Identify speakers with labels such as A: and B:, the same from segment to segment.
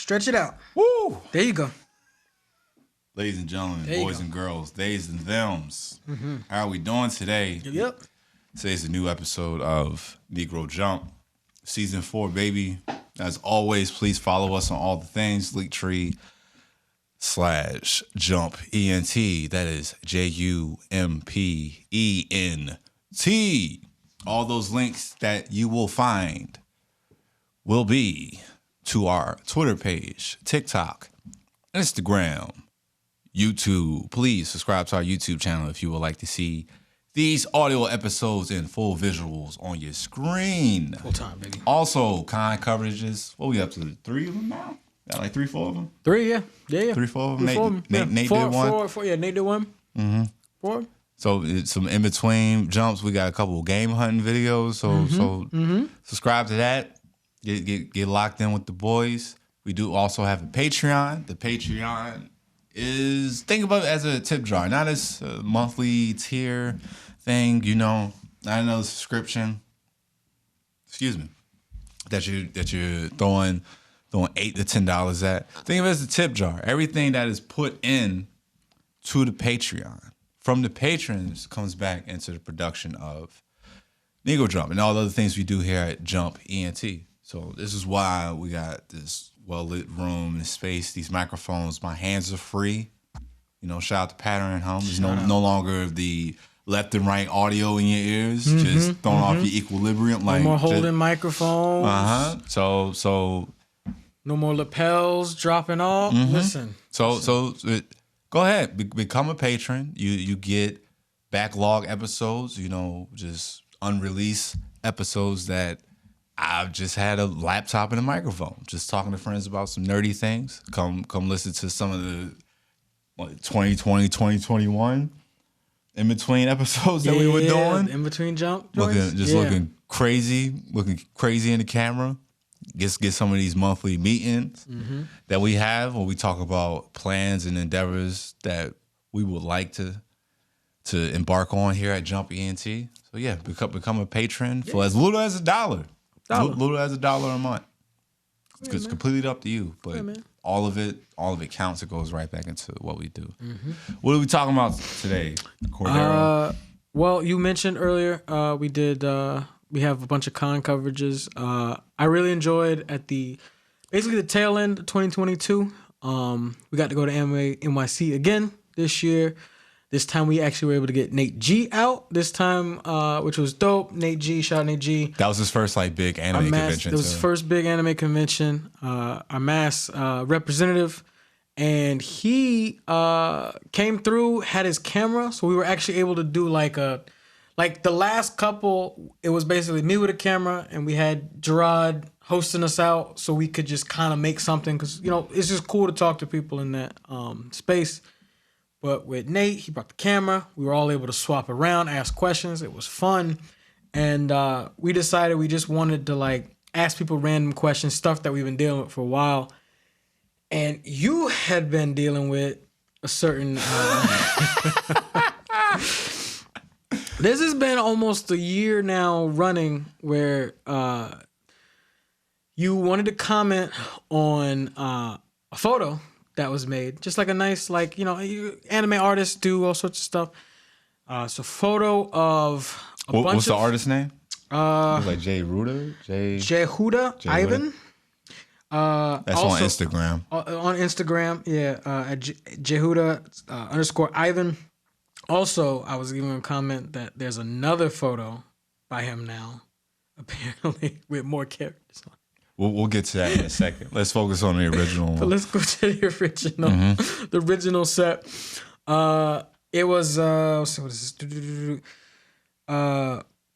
A: Stretch it out.
B: Woo!
A: There you go.
B: Ladies and gentlemen, boys and girls, theys and thems. How are we doing today?
A: Yep.
B: Today's a new episode of Negro Jump, Season 4, baby. As always, please follow us on all the things, Linktree /Jump ENT. That is JUMPENT. All those links that you will find will be to our Twitter page, TikTok, Instagram, YouTube. Please subscribe to our YouTube channel if you would like to see these audio episodes in full visuals on your screen.
A: Full time, baby.
B: Also, kind coverages. What we up to? 3 of them now? Got like 3, 4 of them?
A: 3, yeah. Yeah.
B: 3, 4 of them? Nate did
A: four,
B: one?
A: Four, yeah, Nate did one. 4.
B: So it's some in-between jumps. We got a couple of game hunting videos. So subscribe to that. Get locked in with the boys. We do also have a Patreon. The Patreon is, think about it as a tip jar, not as a monthly tier thing, you know, not another subscription. Excuse me. That you're throwing $8 to $10 at. Think of it as a tip jar. Everything that is put in to the Patreon from the patrons comes back into the production of Negro Jump and all the other things we do here at Jump ENT. So this is why we got this well-lit room and space, these microphones. My hands are free. You know, shout out to Pattern at home. There's no longer the left and right audio in your ears, just throwing off your equilibrium.
A: No more holding microphones.
B: So
A: no more lapels dropping off. Listen.
B: So go ahead, become a patron. You get backlog episodes, you know, just unreleased episodes that I've just had a laptop and a microphone, just talking to friends about some nerdy things. Come listen to some of the 2020, 2021 in between episodes that we were doing.
A: In between jump.
B: Looking crazy in the camera. Get some of these monthly meetings that we have where we talk about plans and endeavors that we would like to embark on here at Jump ENT. So yeah, become a patron for as little as $1. Little as $1 a month. It's completely up to you, but all of it counts. It goes right back into what we do. What are we talking about today, Cordero?
A: Well, you mentioned earlier we have a bunch of con coverages. I really enjoyed at the tail end of 2022. We got to go to Anime NYC again this year. This time we actually were able to get Nate G out this time, which was dope. Nate G, shout out Nate G.
B: That was his first big anime convention.
A: It was his first big anime convention. Our mass representative, and he came through, had his camera, so we were actually able to do like the last couple. It was basically me with a camera, and we had Jarrod hosting us out, so we could just kind of make something because it's just cool to talk to people in that space. But with Nate, he brought the camera. We were all able to swap around, ask questions. It was fun. And we decided we just wanted to ask people random questions, stuff that we've been dealing with for a while. And you had been dealing with a certain... This has been almost a year now running where you wanted to comment on a photo that was made, just like a nice, anime artists do all sorts of stuff. It's a photo of
B: what's the artist name? Like Jay Ruda?
A: Jehuda Ivan.
B: That's also, on Instagram.
A: On Instagram, yeah. At Jehuda _ Ivan. Also, I was giving a comment that there's another photo by him now, apparently, with more characters on.
B: We'll get to that in a second. Let's focus on the original.
A: But let's go to the original, the original set. It was let's see, what is this?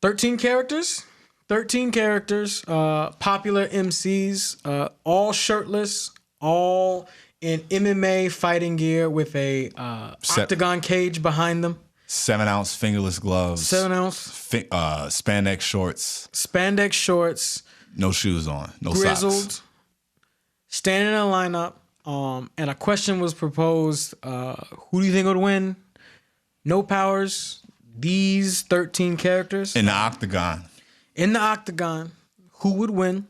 A: 13 characters. 13 characters. Popular MCs. All shirtless. All in MMA fighting gear with a octagon cage behind them.
B: 7-ounce fingerless gloves.
A: 7-ounce.
B: Spandex shorts.
A: Spandex shorts.
B: No shoes on. No
A: grizzled,
B: socks.
A: Standing in a lineup. And a question was proposed. Who do you think would win? No powers. These 13 characters.
B: In the octagon.
A: In the octagon. Who would win?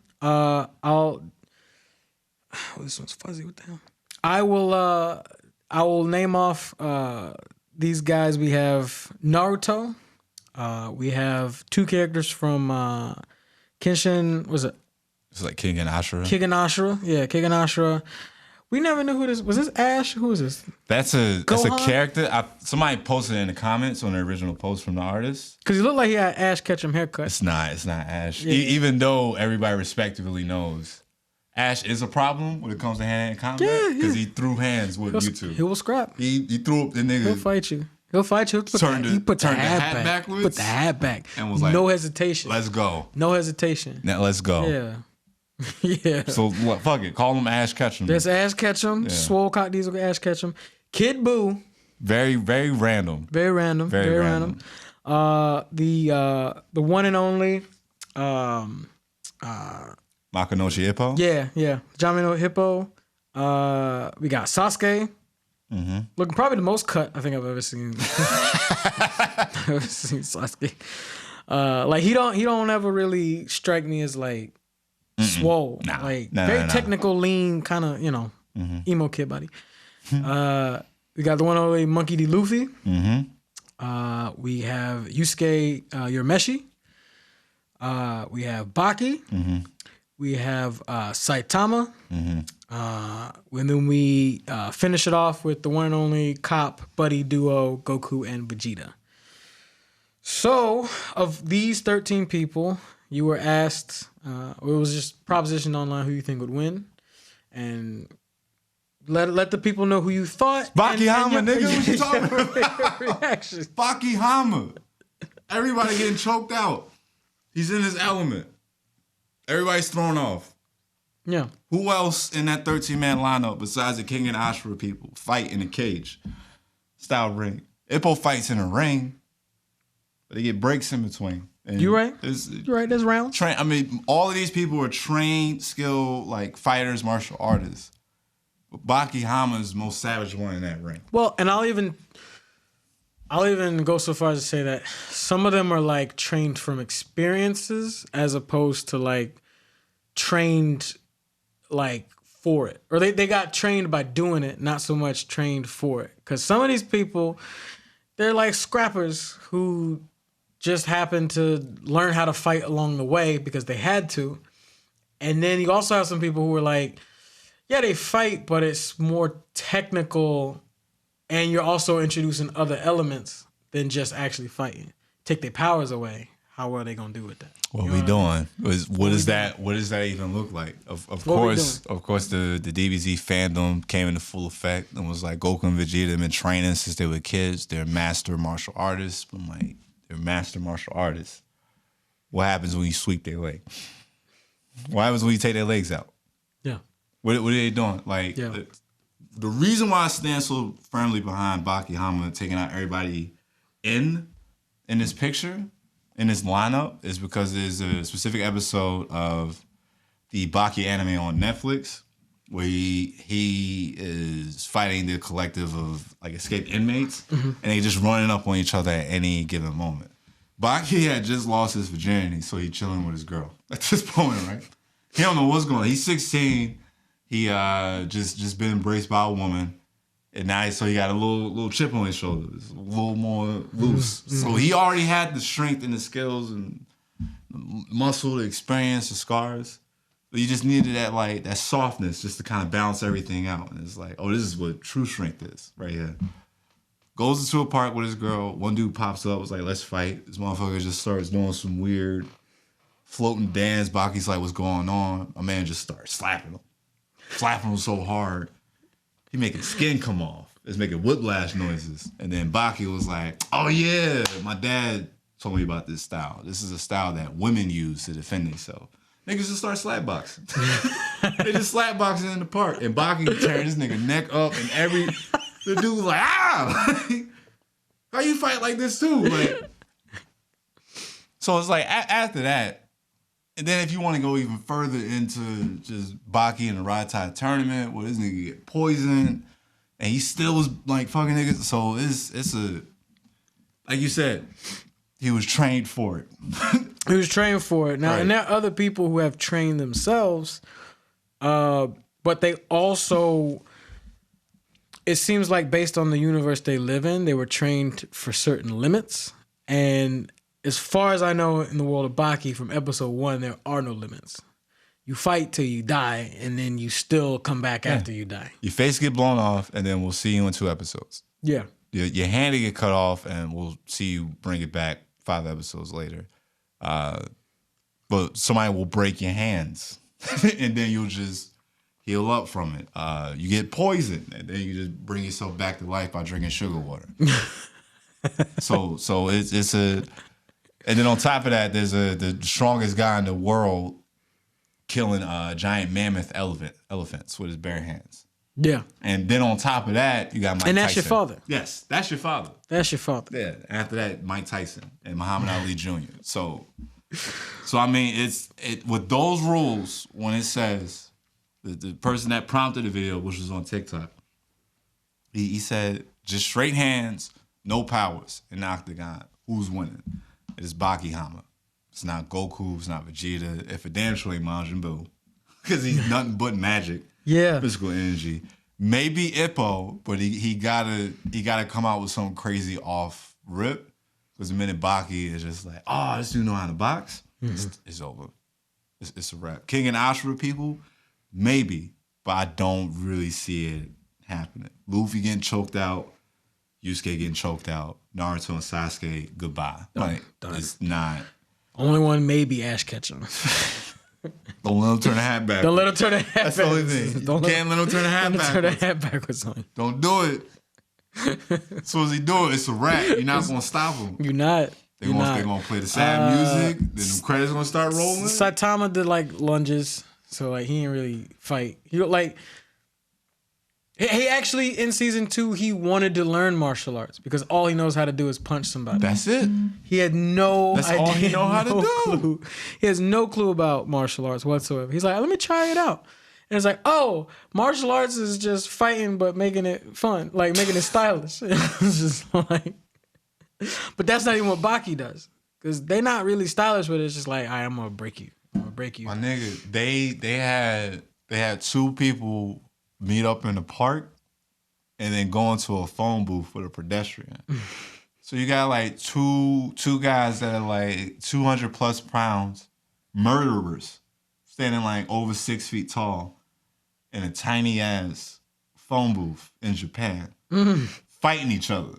A: this one's fuzzy. What the hell? I will name off these guys. We have Naruto. We have two characters from Kenshin. Was it?
B: It's like King and Ashura.
A: Yeah, King and Ashura. We never knew who this was. This Ash? Who is this?
B: That's a character. Somebody posted it in the comments on the original post from the artist.
A: Because he looked like he had Ash Ketchum haircut.
B: It's not Ash.
A: Yeah.
B: Even though everybody respectively knows Ash is a problem when it comes to hand-to-hand combat. Because he threw hands with YouTube.
A: He will scrap.
B: He threw up the nigga.
A: He'll fight you. He put the hat backwards. Put the hat back.
B: And was like,
A: no hesitation.
B: Let's go.
A: No hesitation.
B: Now let's go.
A: Yeah. Yeah.
B: So fuck it. Call him Ash Ketchum.
A: There's Ash Ketchum. Yeah. Swole Cock Diesel Ash Ketchum. Kid Buu.
B: Very, very random.
A: Very random. Very random. The one and only
B: Makanoshi Hippo.
A: Yeah. Jamino Hippo. We got Sasuke. Mm-hmm. Looking probably the most cut I think I've ever seen. I've ever seen Sasuke. Like he don't ever really strike me as like swole. Very technical, lean, kind of, emo kid body. We got the one only Monkey D. Luffy. Mm-hmm. We have Yusuke Urameshi. We have Baki. Mm-hmm. We have Saitama. Mm-hmm. And then we finish it off with the one and only cop buddy duo Goku and Vegeta. So, of these 13 people, you were asked, or it was just propositioned online who you think would win, and let the people know who you thought.
B: Baki Hama, nigga, what you talking about? Reaction. Baki Hama. Everybody getting choked out. He's in his element. Everybody's thrown off.
A: Yeah.
B: Who else in that 13-man lineup besides the King and Ashura people fight in a cage style ring? Ippo fights in a ring, but they get breaks in between. And
A: you right. You're right. There's rounds.
B: I mean, all of these people are trained, skilled, like fighters, martial artists. But Baki Hama is the most savage one in that ring.
A: Well, and I'll even go so far as to say that some of them are like trained from experiences as opposed to like trained like for it. Or they got trained by doing it, not so much trained for it. Because some of these people, they're like scrappers who just happen to learn how to fight along the way because they had to. And then you also have some people who are like, yeah, they fight, but it's more technical, and you're also introducing other elements than just actually fighting. Take their powers away. How are they gonna do with that?
B: What we doing? What does that even look like? Of course, the DBZ fandom came into full effect and was like Goku and Vegeta have been training since they were kids. They're master martial artists. I'm like, they're master martial artists. What happens when you sweep their leg? What happens when you take their legs out?
A: Yeah.
B: What are they doing? Like, the reason why I stand so firmly behind Baki Hama taking out everybody in this picture, in this lineup, is because there's a specific episode of the Baki anime on Netflix where he is fighting the collective of like escaped inmates, and they just running up on each other at any given moment. Baki had just lost his virginity, so he's chilling with his girl at this moment, right? He don't know what's going on. He's 16. He just been embraced by a woman, and now he got a little chip on his shoulders, a little more loose. So he already had the strength and the skills and the muscle, the experience, the scars. But you just needed that softness just to kind of balance everything out. And it's like, oh, this is what true strength is right here. Goes into a park with his girl. One dude pops up, was like, let's fight. This motherfucker just starts doing some weird floating dance. Baki's like, what's going on? A man just starts slapping him so hard, he making skin come off. It's making whiplash noises. And then Baki was like, oh yeah, my dad told me about this style. This is a style that women use to defend themselves. Niggas just start slapboxing. They just slapboxing in the park. And Baki turned his nigga neck up, and the dude was like, how you fight like this too? Like, so it's like after that, and then if you want to go even further into just Baki in the Ride Tide tournament, where this nigga get poisoned, and he still was like fucking niggas. So it's a, like you said, he was trained for it. He
A: was trained for it. Now, right. And there are other people who have trained themselves. but they also, it seems like based on the universe they live in, they were trained for certain limits. And as far as I know, in the world of Baki, from episode 1, there are no limits. You fight till you die, and then you still come back after you die.
B: Your face get blown off, and then we'll see you in 2 episodes.
A: Yeah.
B: Your hand will get cut off, and we'll see you bring it back 5 episodes later. But somebody will break your hands, and then you'll just heal up from it. You get poisoned, and then you just bring yourself back to life by drinking sugar water. so it's a, and then on top of that, there's the strongest guy in the world killing giant mammoth elephants with his bare hands.
A: Yeah.
B: And then on top of that, you got Mike Tyson.
A: And that's your father.
B: Yes, that's your father.
A: That's your father.
B: Yeah. After that, Mike Tyson and Muhammad Ali Jr. So I mean, it's with those rules, when it says the person that prompted the video, which was on TikTok, he said just straight hands, no powers in the octagon. Who's winning? It's Baki Hama. It's not Goku. It's not Vegeta. If a damn sure ain't Majin Buu, because he's nothing but magic.
A: Yeah,
B: physical energy. Maybe Ippo, but he gotta come out with some crazy off rip. Because the minute Baki is just like, oh, this dude know how to box, it's over. It's a wrap. King and Ashura people, maybe, but I don't really see it happening. Luffy getting choked out, Yusuke getting choked out, Naruto and Sasuke, goodbye. Done. It's not.
A: Only one maybe Ash Ketchum.
B: Don't let him turn the hat back.
A: Don't let him turn the hat back.
B: That's the only thing. You can't let him turn the hat back.
A: Turn the hat backwards on you.
B: Don't do it. As soon as he do it, it's a wrap. You're not gonna stop him.
A: You're not.
B: They're gonna play the sad music. Then the credits gonna start rolling.
A: Saitama did like lunges, so like he didn't really fight. He actually in season 2 he wanted to learn martial arts because all he knows how to do is punch somebody.
B: That's it.
A: He had no
B: That's
A: idea.
B: all he know how to do.
A: Clue. He has no clue about martial arts whatsoever. He's like, let me try it out. And it's like, oh, martial arts is just fighting but making it fun, like making it stylish. It's just like, but that's not even what Baki does because they're not really stylish with it. It's just like, all right, I'm gonna break you.
B: My nigga, they had 2 people meet up in the park and then go into a phone booth for the pedestrian. So you got like two guys that are like 200 plus pounds, murderers, standing like over 6 feet tall in a tiny ass phone booth in Japan, fighting each other.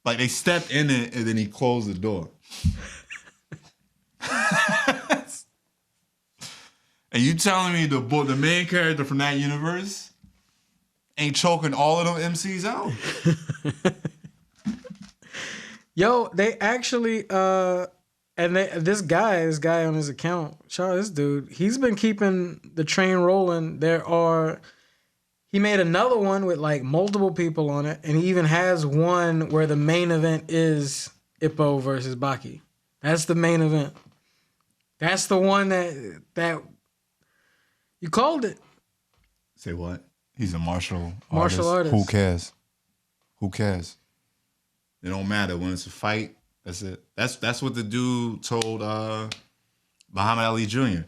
B: Like they stepped in it and then he closed the door. And you telling me the main character from that universe ain't choking all of them MCs out?
A: Yo, they actually this guy on his account, shout out this dude, he's been keeping the train rolling. He made another one with like multiple people on it, and he even has one where the main event is Ippo versus Baki. That's the main event. That's the one that you called it.
B: Say what? He's a martial
A: artist.
B: Who cares? Who cares? It don't matter when it's a fight. That's it. That's what the dude told Muhammad Ali Jr.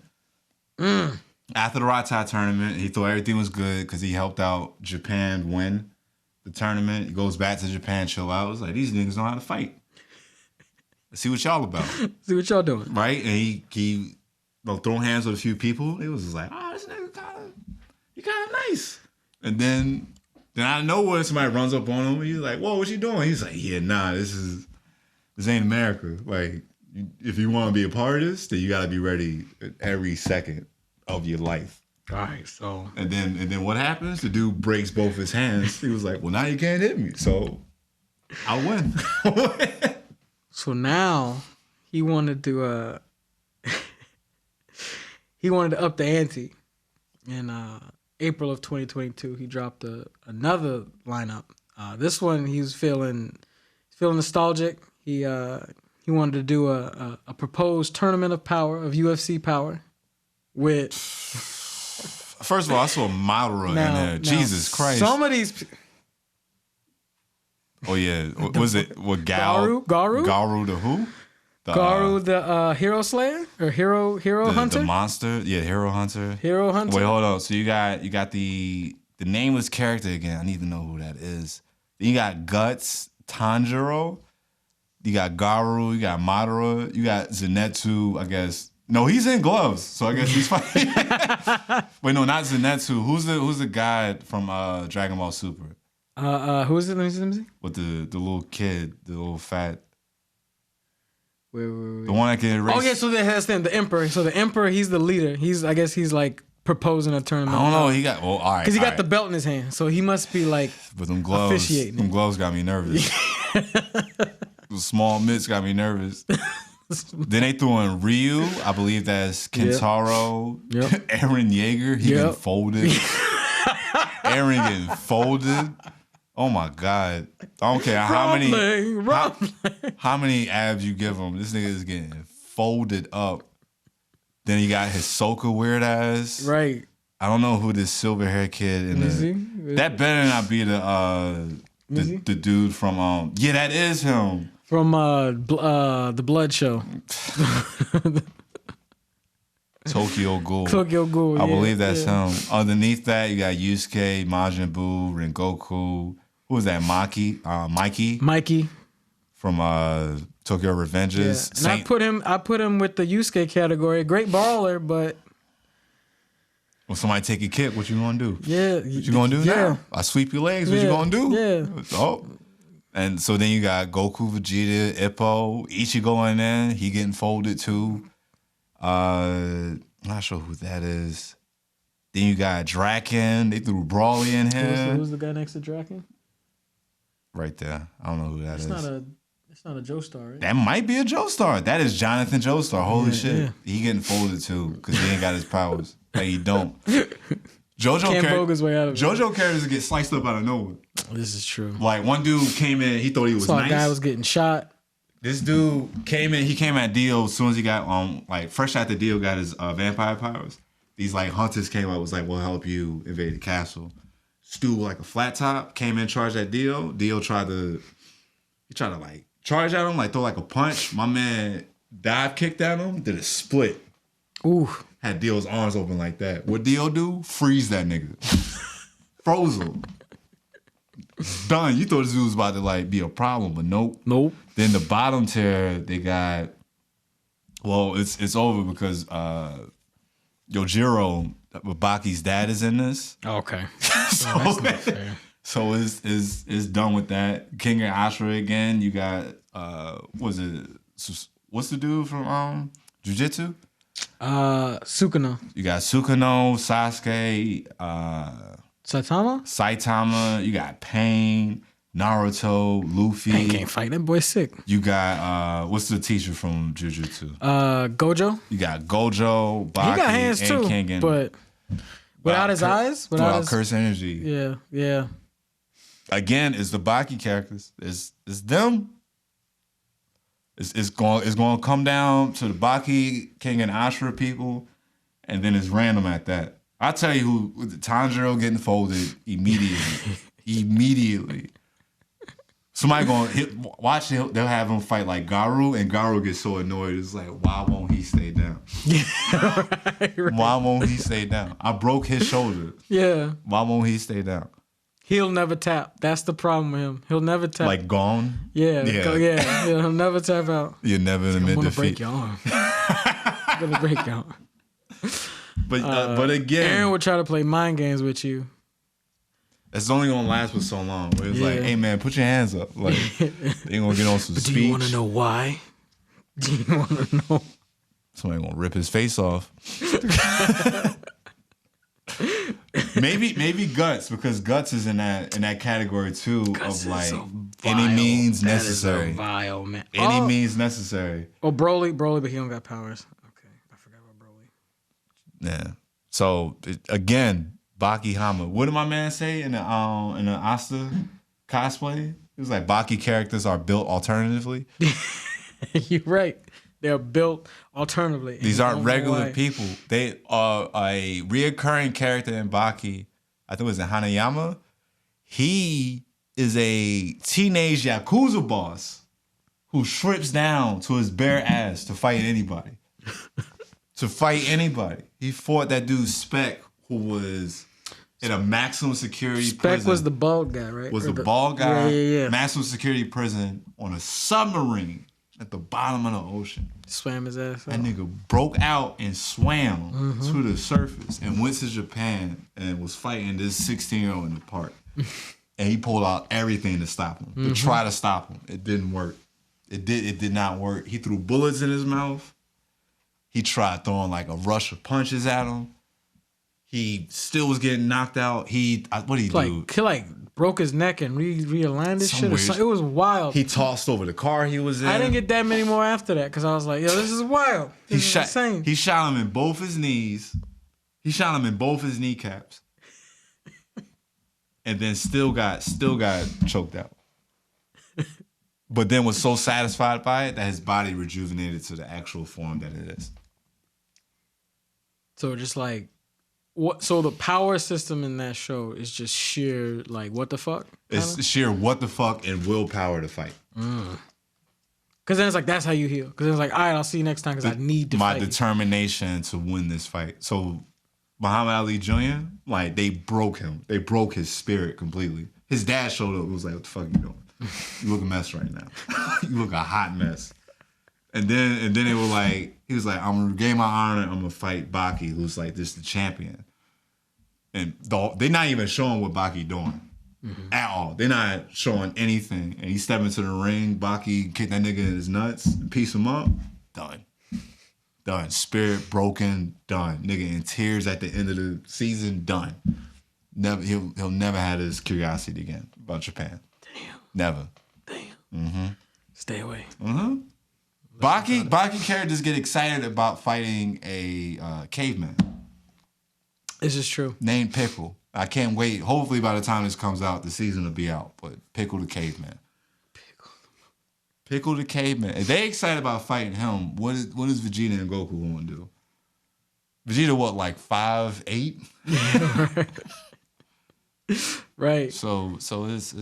B: After the Ratai tournament, he thought everything was good because he helped out Japan win the tournament. He goes back to Japan, chill out. It's like, these niggas know how to fight. Let's see what y'all about.
A: See what y'all doing.
B: Right? And he throw hands with a few people. It was just like, oh, this nigga he kind of nice. And then out of nowhere, somebody runs up on him. And he's like, whoa, what you doing? He's like, yeah, nah, this ain't America. Like, if you want to be a part of this, then you got to be ready every second of your life.
A: All right, so.
B: And then what happens? The dude breaks both his hands. He was like, well, now you can't hit me. So I win.
A: So now he wanted to up the ante. In April of 2022, he dropped another lineup. This one he's feeling nostalgic. He wanted to do a proposed tournament of power, of UFC power, with.
B: First of all, I saw Madara in there. Jesus Christ!
A: Some of these.
B: Oh yeah, was it what Garu?
A: Garu
B: the who?
A: Garu, the hero slayer or hero hunter.
B: The monster, yeah, hero hunter.
A: Hero hunter.
B: Wait, hold on. So you got the nameless character again. I need to know who that is. Then you got Guts, Tanjiro. You got Garu. You got Madara. You got Zenitsu. I guess. No, he's in gloves, so I guess he's fighting. Wait, no, not Zenitsu. Who's the guy from Dragon Ball Super?
A: Who is it? Let me see.
B: With the little kid, the little fat.
A: Wait.
B: The one that can erase.
A: Oh yeah, so that's them, the Emperor. So the Emperor, he's the leader. I guess he's like proposing a tournament.
B: I don't know. He got all right.
A: Because he got the belt in his hand, so he must be like.
B: But them gloves,
A: officiating.
B: Them gloves got me nervous. The small mitts got me nervous. Then they threw in Ryu. I believe that's Kentaro.
A: Yep.
B: Eren Yeager. He getting folded. Eren getting folded. Oh my God. I don't care how many abs you give him. This nigga is getting folded up. Then he got his Hisoka weird ass.
A: Right.
B: I don't know who this silver hair kid in that better not be the dude from yeah, that is him.
A: From the Blood Show.
B: Tokyo Ghoul.
A: Tokyo Ghoul.
B: I believe that's him. Underneath that, you got Yusuke, Majin Buu, Rengoku. Who was that? Mikey. From Tokyo Revengers.
A: Yeah. And I put him with the Yusuke category. Great brawler, but
B: when somebody take a kick, what you gonna do?
A: Yeah.
B: What you gonna do now? I sweep your legs. What you gonna do?
A: Yeah.
B: Oh. And so then you got Goku, Vegeta, Ippo, Ichigo in there. He getting folded too. I'm not sure who that is. Then you got Draken. They threw Brawly in here.
A: Who's the guy next to Draken?
B: Right there. I don't know who that is.
A: It's not a Joestar, right?
B: That might be a Joestar. That is Jonathan Joestar. Holy shit. Yeah. He getting folded too because he ain't got his powers. Like he don't. JoJo characters get sliced up out of nowhere.
A: This is true.
B: Like one dude came in, he thought he was nice.
A: A guy was getting shot.
B: This dude came in, he came at Dio as soon as he got like fresh after Dio got his vampire powers. These like hunters came up, was like, we'll help you invade the castle. Stu like a flat top, came in, charged at Dio. Dio tried to like charge at him, like throw like a punch. My man dive kicked at him, did a split.
A: Ooh.
B: Had Dio's arms open like that. What Dio do? Freeze that nigga. Froze him. Done. You thought this dude was about to like be a problem, but nope. Then the bottom tier, they got. Well, it's over because Yojiro, Baki's dad, is in this.
A: Okay.
B: So it's done with that. King and Ashura again. You got what's the dude from Jujutsu?
A: Sukuna.
B: You got Sukuna, Sasuke, Saitama. You got Pain, Naruto, Luffy.
A: Pain can't fight. That boy's sick.
B: You got what's the teacher from Jujutsu?
A: Gojo.
B: You got Gojo, Baki,
A: he got hands
B: and
A: too,
B: Kengan.
A: but without his eyes,
B: without curse energy.
A: Yeah.
B: Again, it's the Baki characters. It's them. It's going to come down to the Baki, King, and Ashura people, and then it's random at that. I'll tell you who, with Tanjiro getting folded immediately. Somebody watch it, they'll have him fight like Garu, and Garu gets so annoyed. It's like, why won't he stay down? Right. Why won't he stay down? I broke his shoulder.
A: Yeah.
B: Why won't he stay down?
A: He'll never tap. That's the problem with him. He'll never tap.
B: Like gone?
A: Yeah. He'll never tap out.
B: You're never in mid defeat.
A: Break your arm. I'm gonna break your arm.
B: But again,
A: Aaron would try to play mind games with you.
B: It's only gonna last for so long. Where it's like, hey man, put your hands up. Like they gonna get on some speech.
A: Do you want to know why? Do you want to know?
B: Somebody gonna rip his face off. Maybe Guts, because Guts is in that category too. Guts of like any means necessary.
A: Vile man.
B: Any means necessary.
A: Oh, Broly, but he don't got powers. Okay, I forgot about Broly.
B: Yeah. So again, Baki Hama. What did my man say in the Asta cosplay? It was like Baki characters are built alternatively.
A: You're right. They're built alternatively.
B: These aren't regular people. They are a reoccurring character in Baki. I think it was in Hanayama. He is a teenage Yakuza boss who strips down to his bare ass to fight anybody. To fight anybody. He fought that dude Spec, who was in a maximum security prison.
A: Spec was the bald guy, right?
B: Was the bald guy.
A: Yeah.
B: Maximum security prison on a submarine at the bottom of the ocean.
A: Swam his ass
B: That
A: out.
B: nigga broke out and swam to the surface and went to Japan and was fighting this 16-year-old in the park. And he pulled out everything to stop him, to try to stop him. It didn't work. It did not work. He threw bullets in his mouth. He tried throwing like a rush of punches at him. He still was getting knocked out. What did he do?
A: He broke his neck and realigned his shit. Or something. It was wild.
B: He tossed over the car he was in.
A: I didn't get that many more after that because I was like, yo, this is wild. This is insane.
B: He shot him in both his knees. He shot him in both his kneecaps. And then still got choked out. But then was so satisfied by it that his body rejuvenated to the actual form that it is.
A: So just like, what? So the power system in that show is just sheer like what the fuck?
B: It's sheer what the fuck and willpower to fight.
A: Because then it's like that's how you heal. Because then it's like, all right, I'll see you next time because I need to fight.
B: My determination to win this fight. So Muhammad Ali Jr., like they broke him. They broke his spirit completely. His dad showed up and was like, what the fuck you doing? You look a mess right now. You look a hot mess. And then they were like, he was like, I'm gonna regain my honor. I'm gonna fight Baki, who's like the champion. And they're not even showing what Baki doing at all. They're not showing anything. And he stepped into the ring. Baki kicked that nigga in his nuts, piece him up. Done. Spirit broken. Done. Nigga in tears at the end of the season. Done. Never. He'll never have this curiosity again about Japan.
A: Damn.
B: Never.
A: Damn. Stay away.
B: Baki characters get excited about fighting a caveman.
A: This is true.
B: Named Pickle. I can't wait. Hopefully by the time this comes out, the season will be out. But Pickle the caveman. Pickle the caveman. If they excited about fighting him, what is Vegeta and Goku going to do? Vegeta, what, like 5'8"?
A: Right.
B: So it's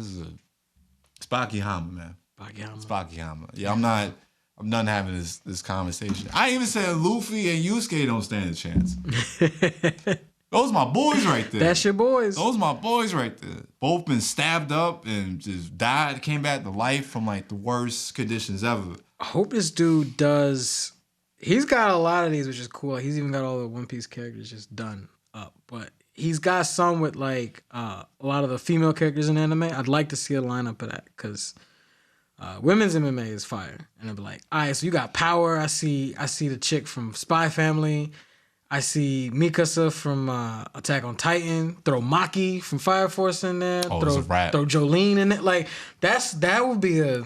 B: Baki Hama, man. It's Baki Hama. Yeah, I'm done having this conversation. I even said Luffy and Yusuke don't stand a chance. Those my boys right there.
A: That's your boys.
B: Those my boys right there. Both been stabbed up and just died, came back to life from like the worst conditions ever.
A: I hope this dude does. He's got a lot of these, which is cool. He's even got all the One Piece characters just done up. But he's got some with like a lot of the female characters in anime. I'd like to see a lineup of that because women's MMA is fire. And I'd be like, all right, so you got Power. I see the chick from Spy Family. I see Mikasa from Attack on Titan. Throw Maki from Fire Force in there.
B: Oh,
A: throw Jolene in it. Like that'd be a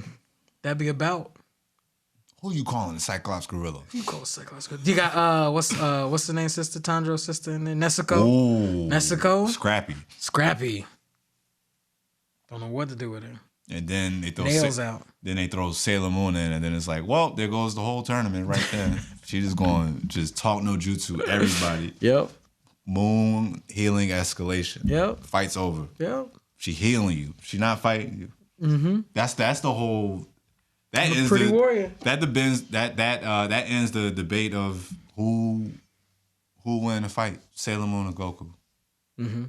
A: bout.
B: Who you calling the Cyclops Gorilla?
A: You call Cyclops Gorilla. You got what's the name? Sister Tanjiro's sister in there. Nezuko.
B: Ooh,
A: Nezuko.
B: Scrappy.
A: Don't know what to do with her.
B: And then they throw
A: nails out.
B: Then they throw Sailor Moon in, and then it's like, well, there goes the whole tournament right there. She just going to talk no jutsu everybody.
A: Yep.
B: Moon healing escalation.
A: Yep.
B: Fight's over.
A: Yep.
B: She healing you. She not fighting you.
A: Mm-hmm.
B: That's the whole. That is
A: pretty warrior.
B: That ends the debate of who win the fight, Sailor Moon or Goku.
A: Mm-hmm.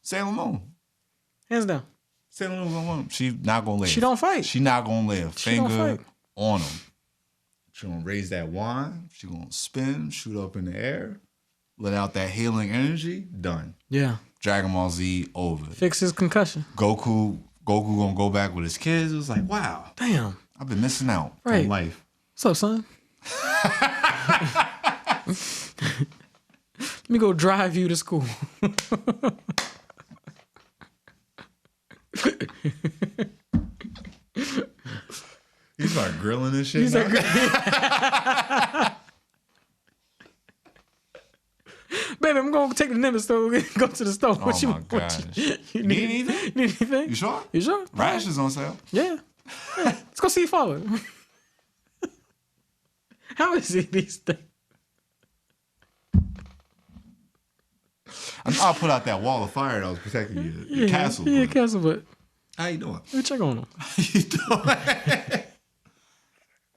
B: Sailor Moon.
A: Hands down.
B: Sailor Moon gonna win. She not gonna lay.
A: She don't fight.
B: She not gonna lay a finger on him. She gonna raise that wand. She gonna spin, shoot up in the air, let out that healing energy. Done.
A: Yeah.
B: Dragon Ball Z over.
A: Fix his concussion.
B: Goku gonna go back with his kids. It was like, wow.
A: Damn.
B: I've been missing out on life.
A: What's up, son? Let me go drive you to school.
B: He's like grilling this shit.
A: Baby, I'm gonna take the nigga store. Go to the store.
B: Oh my gosh.
A: You need anything? Need anything?
B: You sure?
A: You sure?
B: Rashes on sale.
A: Yeah. Let's go see your father. How is he these days?
B: I'll put out that wall of fire that was protecting your castle.
A: Yeah, castle, but
B: how you doing?
A: let me check on him.
B: How you doing?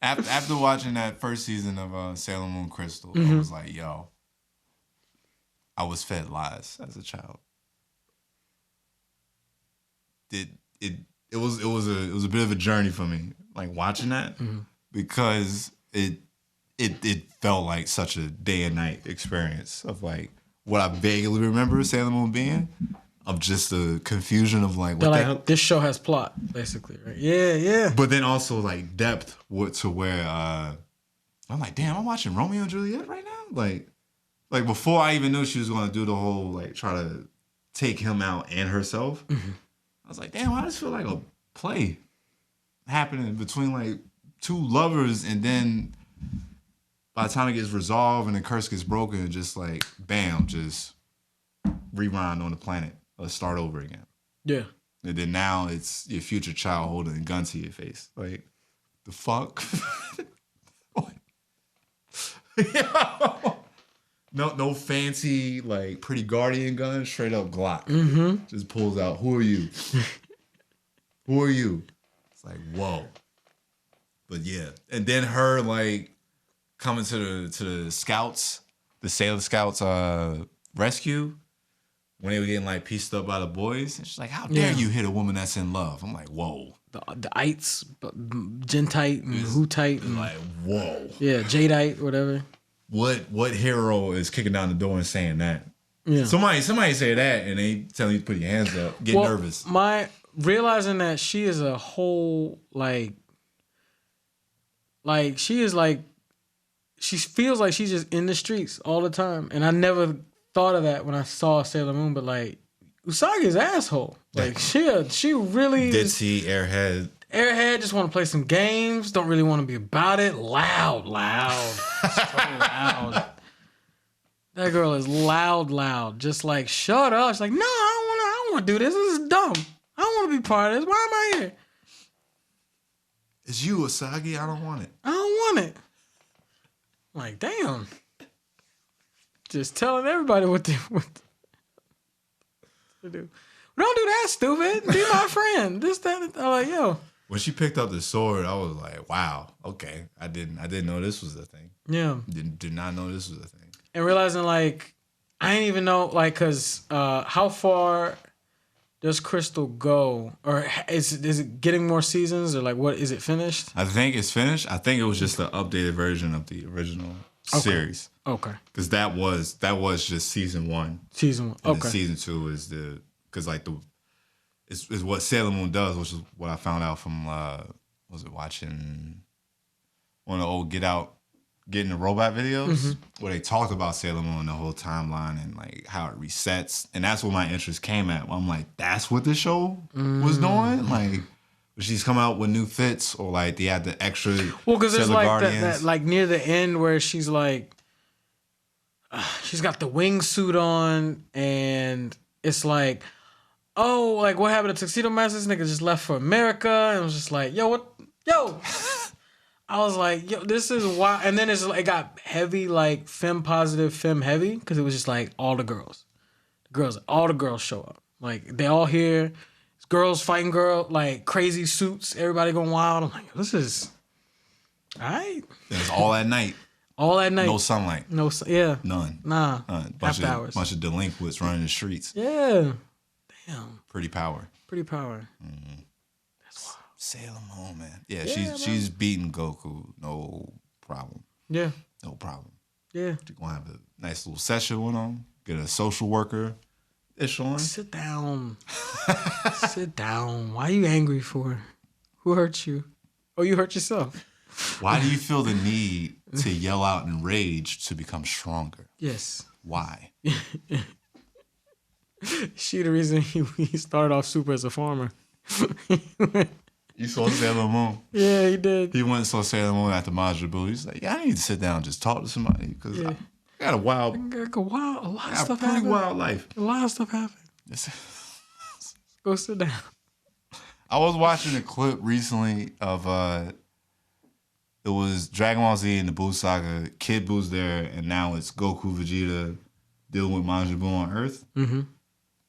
B: After watching that first season of Sailor Moon Crystal, I was like, yo, I was fed lies as a child. It was a bit of a journey for me, like watching that, because it felt like such a day and night experience of like what I vaguely remember Sailor Moon being, of just the confusion of like what the hell.
A: This show has plot, basically, right? Yeah.
B: But then also like depth to where I'm like, damn, I'm watching Romeo and Juliet right now. Like before I even knew she was gonna do the whole like try to take him out and herself. I was like, damn, I just feel like a play happening between like two lovers, and then by the time it gets resolved and the curse gets broken, just like bam, just rewind on the planet. Let's start over again. Yeah. And then now it's your future child holding a gun to your face. Like, the fuck? No fancy, like, pretty guardian gun, straight up Glock. Just pulls out, who are you? Who are you? It's like, whoa. But yeah. And then her, like, coming to the scouts, the Sailor Scouts rescue, when they were getting like pieced up by the boys. And she's like, how dare you hit a woman that's in love? I'm like, whoa.
A: The ites, Gentite and Hootite. And
B: like, whoa.
A: Yeah, Jadeite, whatever.
B: What hero is kicking down the door and saying that?
A: Yeah.
B: Somebody say that and they telling you to put your hands up, get nervous.
A: Realizing that she is a whole, like she is like, she feels like she's just in the streets all the time. And I never thought of that when I saw Sailor Moon, but like Usagi's asshole. Like she really
B: ditzy,
A: airhead, just want to play some games, don't really want to be about it. Loud. So loud. That girl is loud. Just like, shut up. She's like, no, I don't want to do this. This is dumb. I don't want to be part of this. Why am I here?
B: It's you, Usagi. I don't want it.
A: I don't want it. Like, damn. Just telling everybody what to do. Don't do that, stupid. Be my friend. This, that. I'm like, yo.
B: When she picked up the sword, I was like, wow, okay. I didn't know this was a thing. Yeah. Did not know this was a thing.
A: And realizing, like, I didn't even know, like, because how far does Crystal go? Or is it getting more seasons? Or, like, what, is it finished?
B: I think it's finished. I think it was just the updated version of the original series. Okay. Because that was just season 1.
A: Season 1.
B: And then season 2 is is what Sailor Moon does, which is what I found out from watching one of the old Getting the Robot videos where they talked about Sailor Moon, the whole timeline, and like how it resets. And that's where my interest came at. I'm like, that's what the show was doing? Like, she's come out with new fits, or like they had the extra.
A: Well, because there's like that like near the end where she's like, she's got the wingsuit on, and it's like, oh, like what happened to Tuxedo Mask? This nigga just left for America, and it was just like, yo. I was like, yo, this is why. And then it got heavy, like femme positive, femme heavy, because it was just like all the girls. All the girls show up. Like, they all here. Girls fighting like crazy suits, everybody going wild. I'm like, this is all right.
B: It's all at night.
A: All at night.
B: No sunlight.
A: Yeah.
B: None.
A: Nah.
B: After hours. Bunch of delinquents running the streets.
A: Yeah. Damn.
B: Pretty power.
A: Mm-hmm.
B: That's wild. Sailor Moon, man. Yeah, she's beating Goku, no problem.
A: Yeah.
B: No problem.
A: Yeah.
B: She's gonna have a nice little session with him. Get a social worker.
A: Sit down. Sit down. Why are you angry for? Who hurt you? Oh, you hurt yourself.
B: Why do you feel the need to yell out in rage to become stronger?
A: Yes.
B: Why?
A: She the reason he started off super as a farmer.
B: You saw Sailor Moon.
A: Yeah, he did.
B: He went and saw Sailor Moon after Majin Buu. He's like, yeah, I need to sit down and just talk to somebody because I got a lot of stuff happened. Wild life.
A: A lot of stuff happened. Go sit down.
B: I was watching a clip recently of it was Dragon Ball Z and the Buu Saga. Kid Buu's there, and now it's Goku, Vegeta dealing with Majin Buu on Earth. Mm-hmm.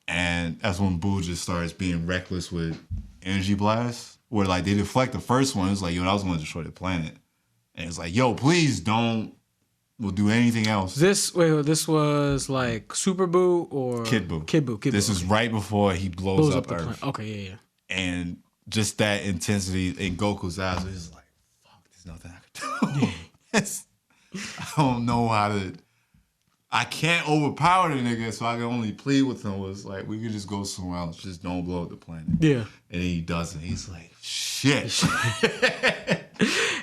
B: And that's when Buu just starts being reckless with energy blasts, where like they deflect the first one. It's like, yo, I was going to destroy the planet. And it's like, yo, please don't. We'll do anything else.
A: This was like Super Buu or
B: Kid Buu.
A: Kid Buu.
B: This is right before he blows up
A: the
B: Earth.
A: planet. Okay, yeah.
B: And just that intensity in Goku's eyes was like, fuck, there's nothing I can do. Yeah. I don't know how to. I can't overpower the nigga, so I can only plead with him. Was like, we could just go somewhere else. Just don't blow up the planet.
A: Yeah.
B: And he doesn't. He's like, shit.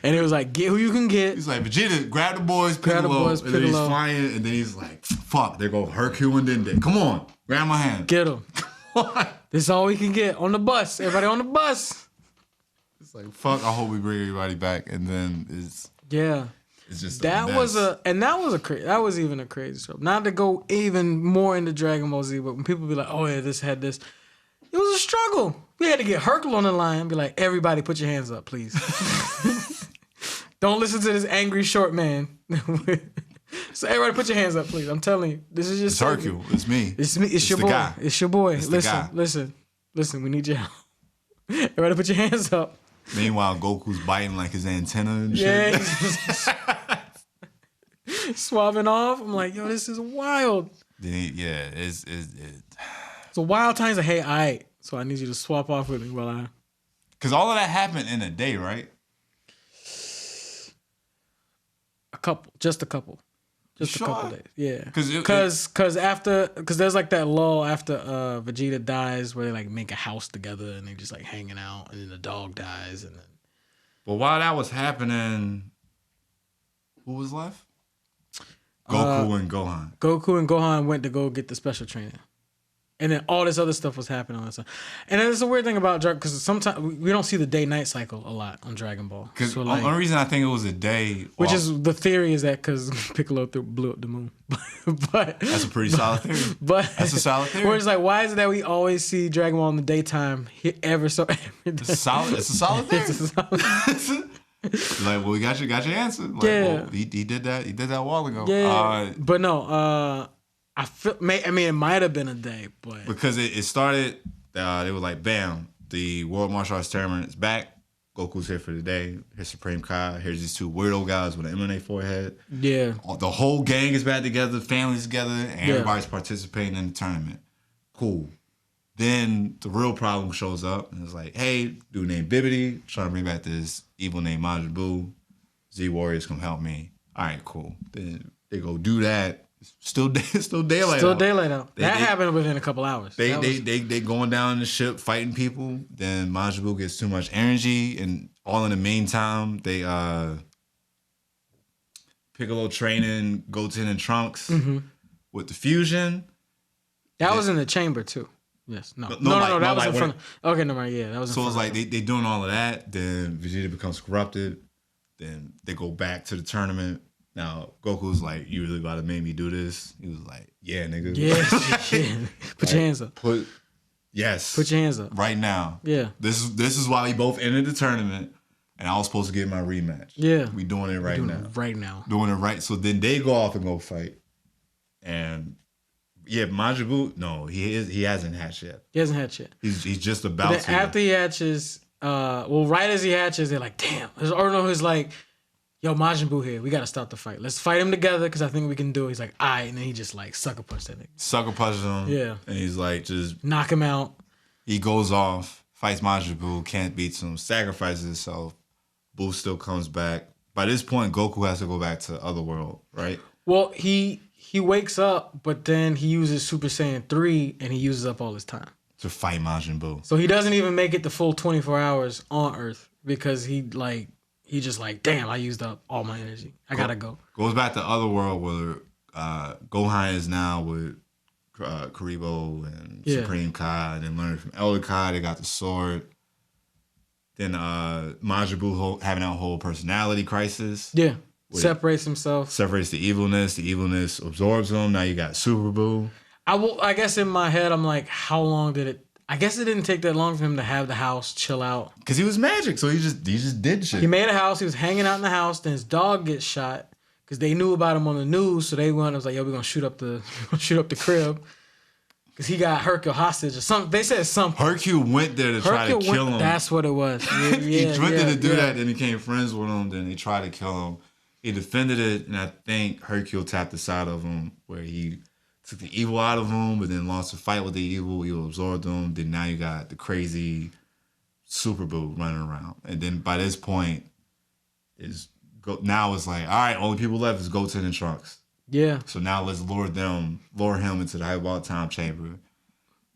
A: And it was like, get who you can get.
B: He's like, Vegeta, grab the boys, Piccolo. And then he's flying, and then he's like, fuck, there go Hercule and Dende. Come on, grab my hand.
A: Get him. This is all we can get on the bus. Everybody on the bus.
B: It's like, fuck, I hope we bring everybody back. And then it's just
A: that was even a crazy show. Not to go even more into Dragon Ball Z, but when people be like, oh yeah, this had this. It was a struggle. We had to get Hercule on the line and be like, everybody put your hands up, please. Don't listen to this angry short man. So everybody put your hands up, please. I'm telling you. This is just
B: Hercule. It's me.
A: It's me. It's your boy. Guy. It's your boy. Listen. We need your help. Everybody put your hands up.
B: Meanwhile, Goku's biting like his antenna and shit.
A: Yeah. Swabbing off. I'm like, yo, this is wild.
B: It's
A: a wild time. He's like, hey, all right. So I need you to swap off with me while I...
B: Because all of that happened in a day, right?
A: Just a couple days. Yeah.
B: Because
A: there's like that lull after Vegeta dies where they like make a house together and they just like hanging out, and then the dog dies, and then.
B: But while that was happening, who was left? Goku and Gohan.
A: Goku and Gohan went to go get the special training. And then all this other stuff was happening on this. And it's a weird thing about Dragon, because sometimes we don't see the day-night cycle a lot on Dragon Ball.
B: Because the only reason I think it was a day...
A: Which is, the theory is that because Piccolo blew up the moon. But
B: that's a pretty solid theory. That's a solid theory.
A: Where it's like, why is it that we always see Dragon Ball in the daytime ever so...
B: It's a solid theory. Like, well, we got your answer. Like, well, he did that. He did that a while ago.
A: Yeah. But no, it might have been a day, but
B: because it started, they were like, bam, the World Martial Arts Tournament is back. Goku's here for the day. Here's Supreme Kai. Here's these two weirdo guys with an M on their forehead.
A: Yeah.
B: The whole gang is back together, families together, and everybody's participating in the tournament. Cool. Then the real problem shows up, and it's like, hey, dude named Bibbidi trying to bring back this evil named Majin Buu. Z Warriors come help me. All right, cool. Then they go do that. Still daylight.
A: Still daylight out. That happened within a couple hours.
B: They going down the ship fighting people. Then Majin Buu gets too much energy, and all in the meantime, they Piccolo training Goten and Trunks with the fusion.
A: That was in the chamber too. Yes. No. That was in front. Okay, no, right. Yeah, that was.
B: So it's like they doing all of that. Then Vegeta becomes corrupted. Then they go back to the tournament. Now, Goku's like, you really about to make me do this? He was like, yeah, nigga.
A: Yeah. Put your hands up.
B: Put your hands up. Right now.
A: Yeah.
B: This is why we both entered the tournament, and I was supposed to get my rematch.
A: Yeah.
B: We doing it right now.
A: Doing
B: it right. So then they go off and go fight. And yeah, Majin Buu, no, he hasn't hatched yet.
A: He hasn't hatched yet.
B: He's just about to.
A: After he hatches, right as he hatches, they're like, damn. He's like, yo, Majin Buu here. We got to stop the fight. Let's fight him together because I think we can do it. He's like, all right. And then he just like sucker punched that nigga.
B: Sucker punches him.
A: Yeah.
B: And he's like, just
A: knock him out.
B: He goes off, fights Majin Buu, can't beat him, sacrifices himself. Buu still comes back. By this point, Goku has to go back to Otherworld, right?
A: Well, he wakes up, but then he uses Super Saiyan 3 and he uses up all his time.
B: To fight Majin Buu.
A: So he doesn't even make it the full 24 hours on Earth because he just like, damn, I used up all my energy. I gotta go.
B: Goes back to Otherworld where Gohan is now with Kuribo and Supreme Kai, and then learning from Elder Kai. They got the sword. Then Majin Buu having that whole personality crisis.
A: Yeah. Separates himself.
B: Separates the evilness. The evilness absorbs him. Now you got Super Buu.
A: I guess in my head, I'm like, how long did it... I guess it didn't take that long for him to have the house, chill out.
B: Because he was magic, so he just did shit.
A: He made a house. He was hanging out in the house. Then his dog gets shot because they knew about him on the news. So they went. I was like, yo, we're gonna shoot up the crib. Because he got Hercule hostage or something. They said something.
B: Hercule went there to try to kill him.
A: That's what it was. Yeah,
B: He went there to do that, then became friends with him, then they tried to kill him. He defended it, and I think Hercule tapped the side of him where he took the evil out of him, but then lost a fight with the evil. Evil absorbed him. Then now you got the crazy Super Boo running around. And then by this point, now it's like, all right, only people left is Goten and Trunks.
A: Yeah.
B: So now let's lure him into the Highball Time Chamber.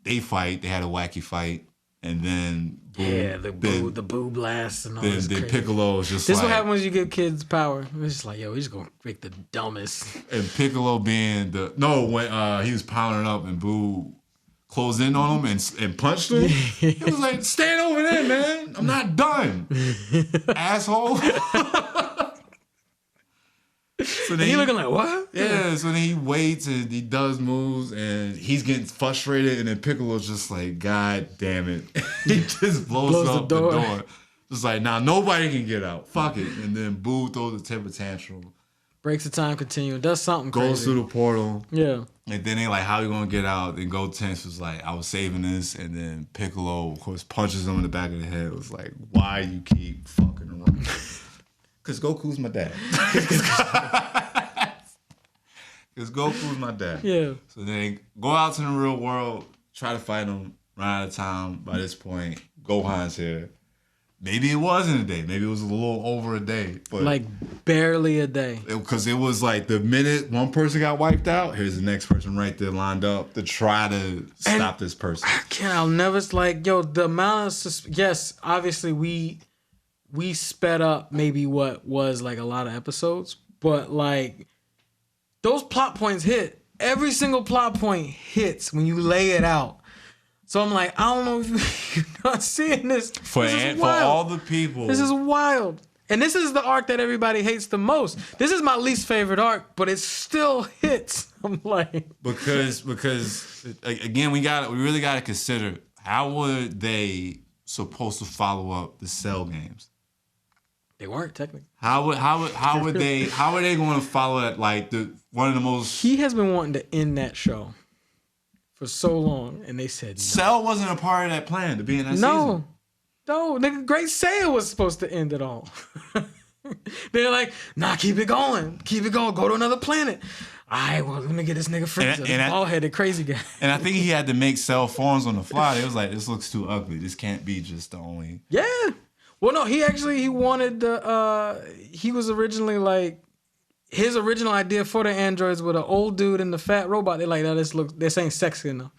B: They fight. They had a wacky fight. And then
A: the boo blast and all this
B: then
A: crazy.
B: Piccolo is just
A: this is what happens when you give kids power. It's just like, yo, he's just going to make the dumbest.
B: And Piccolo being when he was pounding up and Boo closed in on him and punched him. He was like, stand over there, man. I'm not done. Asshole. So then
A: he looking like, what?
B: Yeah, so then he waits and he does moves and he's getting frustrated and then Piccolo's just like, God damn it. He just blows up the door. Just like, nah, nobody can get out. Fuck it. And then Boo throws a temper tantrum.
A: Breaks the time continuum. Does something
B: Goes
A: crazy.
B: through the portal.
A: Yeah.
B: And then they like, how you gonna get out? Then Goten was like, I was saving this. And then Piccolo, of course, punches him in the back of the head. It was like, why you keep fucking around? Because Goku's my dad. Because Goku's my dad.
A: Yeah.
B: So then go out to the real world, try to fight him, run out of time. By this point, Gohan's here. Maybe it wasn't a day. Maybe it was a little over a day. But
A: like barely a day.
B: Because it was like the minute one person got wiped out, here's the next person right there lined up to try to stop this person.
A: I'll never, like, yo, the amount of, yes, obviously we sped up maybe what was like a lot of episodes, but like those plot points hit. Every single plot point hits when you lay it out. So I'm like, I don't know if you're not seeing this.
B: For all the people.
A: This is wild. And this is the arc that everybody hates the most. This is my least favorite arc, but it still hits. I'm like,
B: because again, we really got to consider, how were they supposed to follow up the Cell games?
A: They weren't technically.
B: How are they going to follow that? Like one of the most.
A: He has been wanting to end that show for so long, and they said no.
B: Cell wasn't a part of that plan to be in that season.
A: No, nigga, Great Saiyan was supposed to end it all. They're like, nah, keep it going, go to another planet. All right, well, let me get this nigga Frieza, this bald-headed crazy guy.
B: And I think he had to make Cell forms on the fly. It was like, this looks too ugly. This can't be just the only.
A: Yeah. Well, no, he wanted he was originally like, his original idea for the androids with an old dude and the fat robot. They're like, this ain't sexy enough.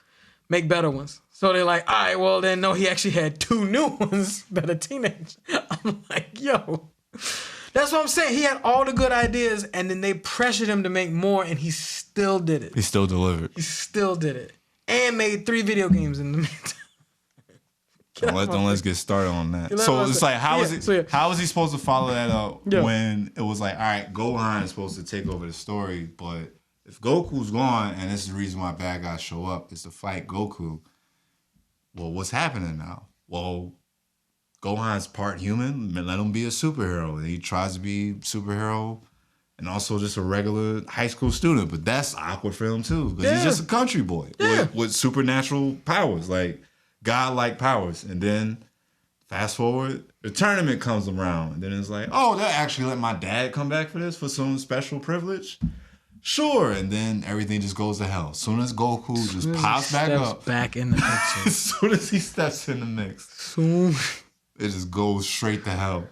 A: Make better ones. So they're like, all right, well then, no, he actually had 2 new ones that are teenage. I'm like, yo, that's what I'm saying. He had all the good ideas, and then they pressured him to make more, and he still did it.
B: He still delivered.
A: He still did it, and made 3 video games in the meantime.
B: Let's get started on that. So it's like, how is he supposed to follow that up when it was like, all right, Gohan is supposed to take over the story, but if Goku's gone, and this is the reason why bad guys show up, is to fight Goku, well, what's happening now? Well, Gohan's part human, let him be a superhero. And he tries to be a superhero and also just a regular high school student, but that's awkward for him too, because he's just a country boy with supernatural powers, like godlike powers. And then fast forward, the tournament comes around, and then it's like, oh, they'll actually let my dad come back for this for some special privilege? Sure. And then everything just goes to hell. As soon as Goku just pops back up.
A: Back in the picture.
B: As soon as he steps in the mix, it just goes straight to hell.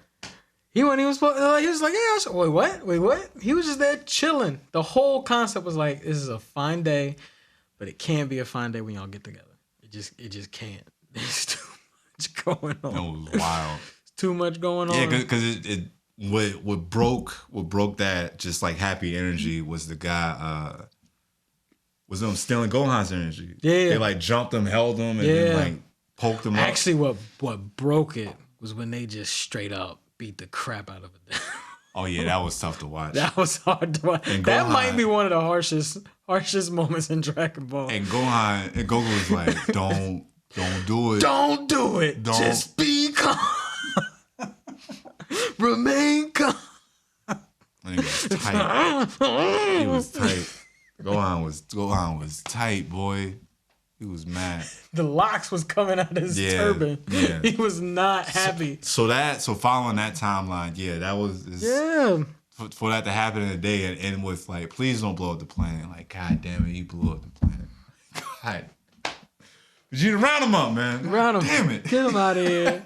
A: He was like, yeah, wait, what? He was just there chilling. The whole concept was like, this is a fine day, but it can't be a fine day when y'all get together. It just can't. There's too much going on.
B: It was wild.
A: Too much going on.
B: Yeah, because what broke that just like happy energy was the guy was them stealing Gohan's energy. Yeah. They like jumped him, held him, and then like poked him up.
A: Actually, what broke it was when they just straight up beat the crap out of it.
B: Oh yeah, that was tough to watch.
A: That was hard to watch. And that might be one of the harshest moments in Dragon Ball.
B: And Goku was like, don't do it.
A: Don't do it. Just be calm. Remain calm.
B: He was tight. He was tight. Gohan was tight, boy. He was mad.
A: The locks was coming out of his turban.
B: Yeah.
A: He was not happy.
B: So following that timeline, that was for that to happen in a day and end with like, please don't blow up the planet. Like, God damn it, you blew up the planet. God. Vegeta, round him up, man.
A: Round him.
B: Damn it.
A: Get him out of here.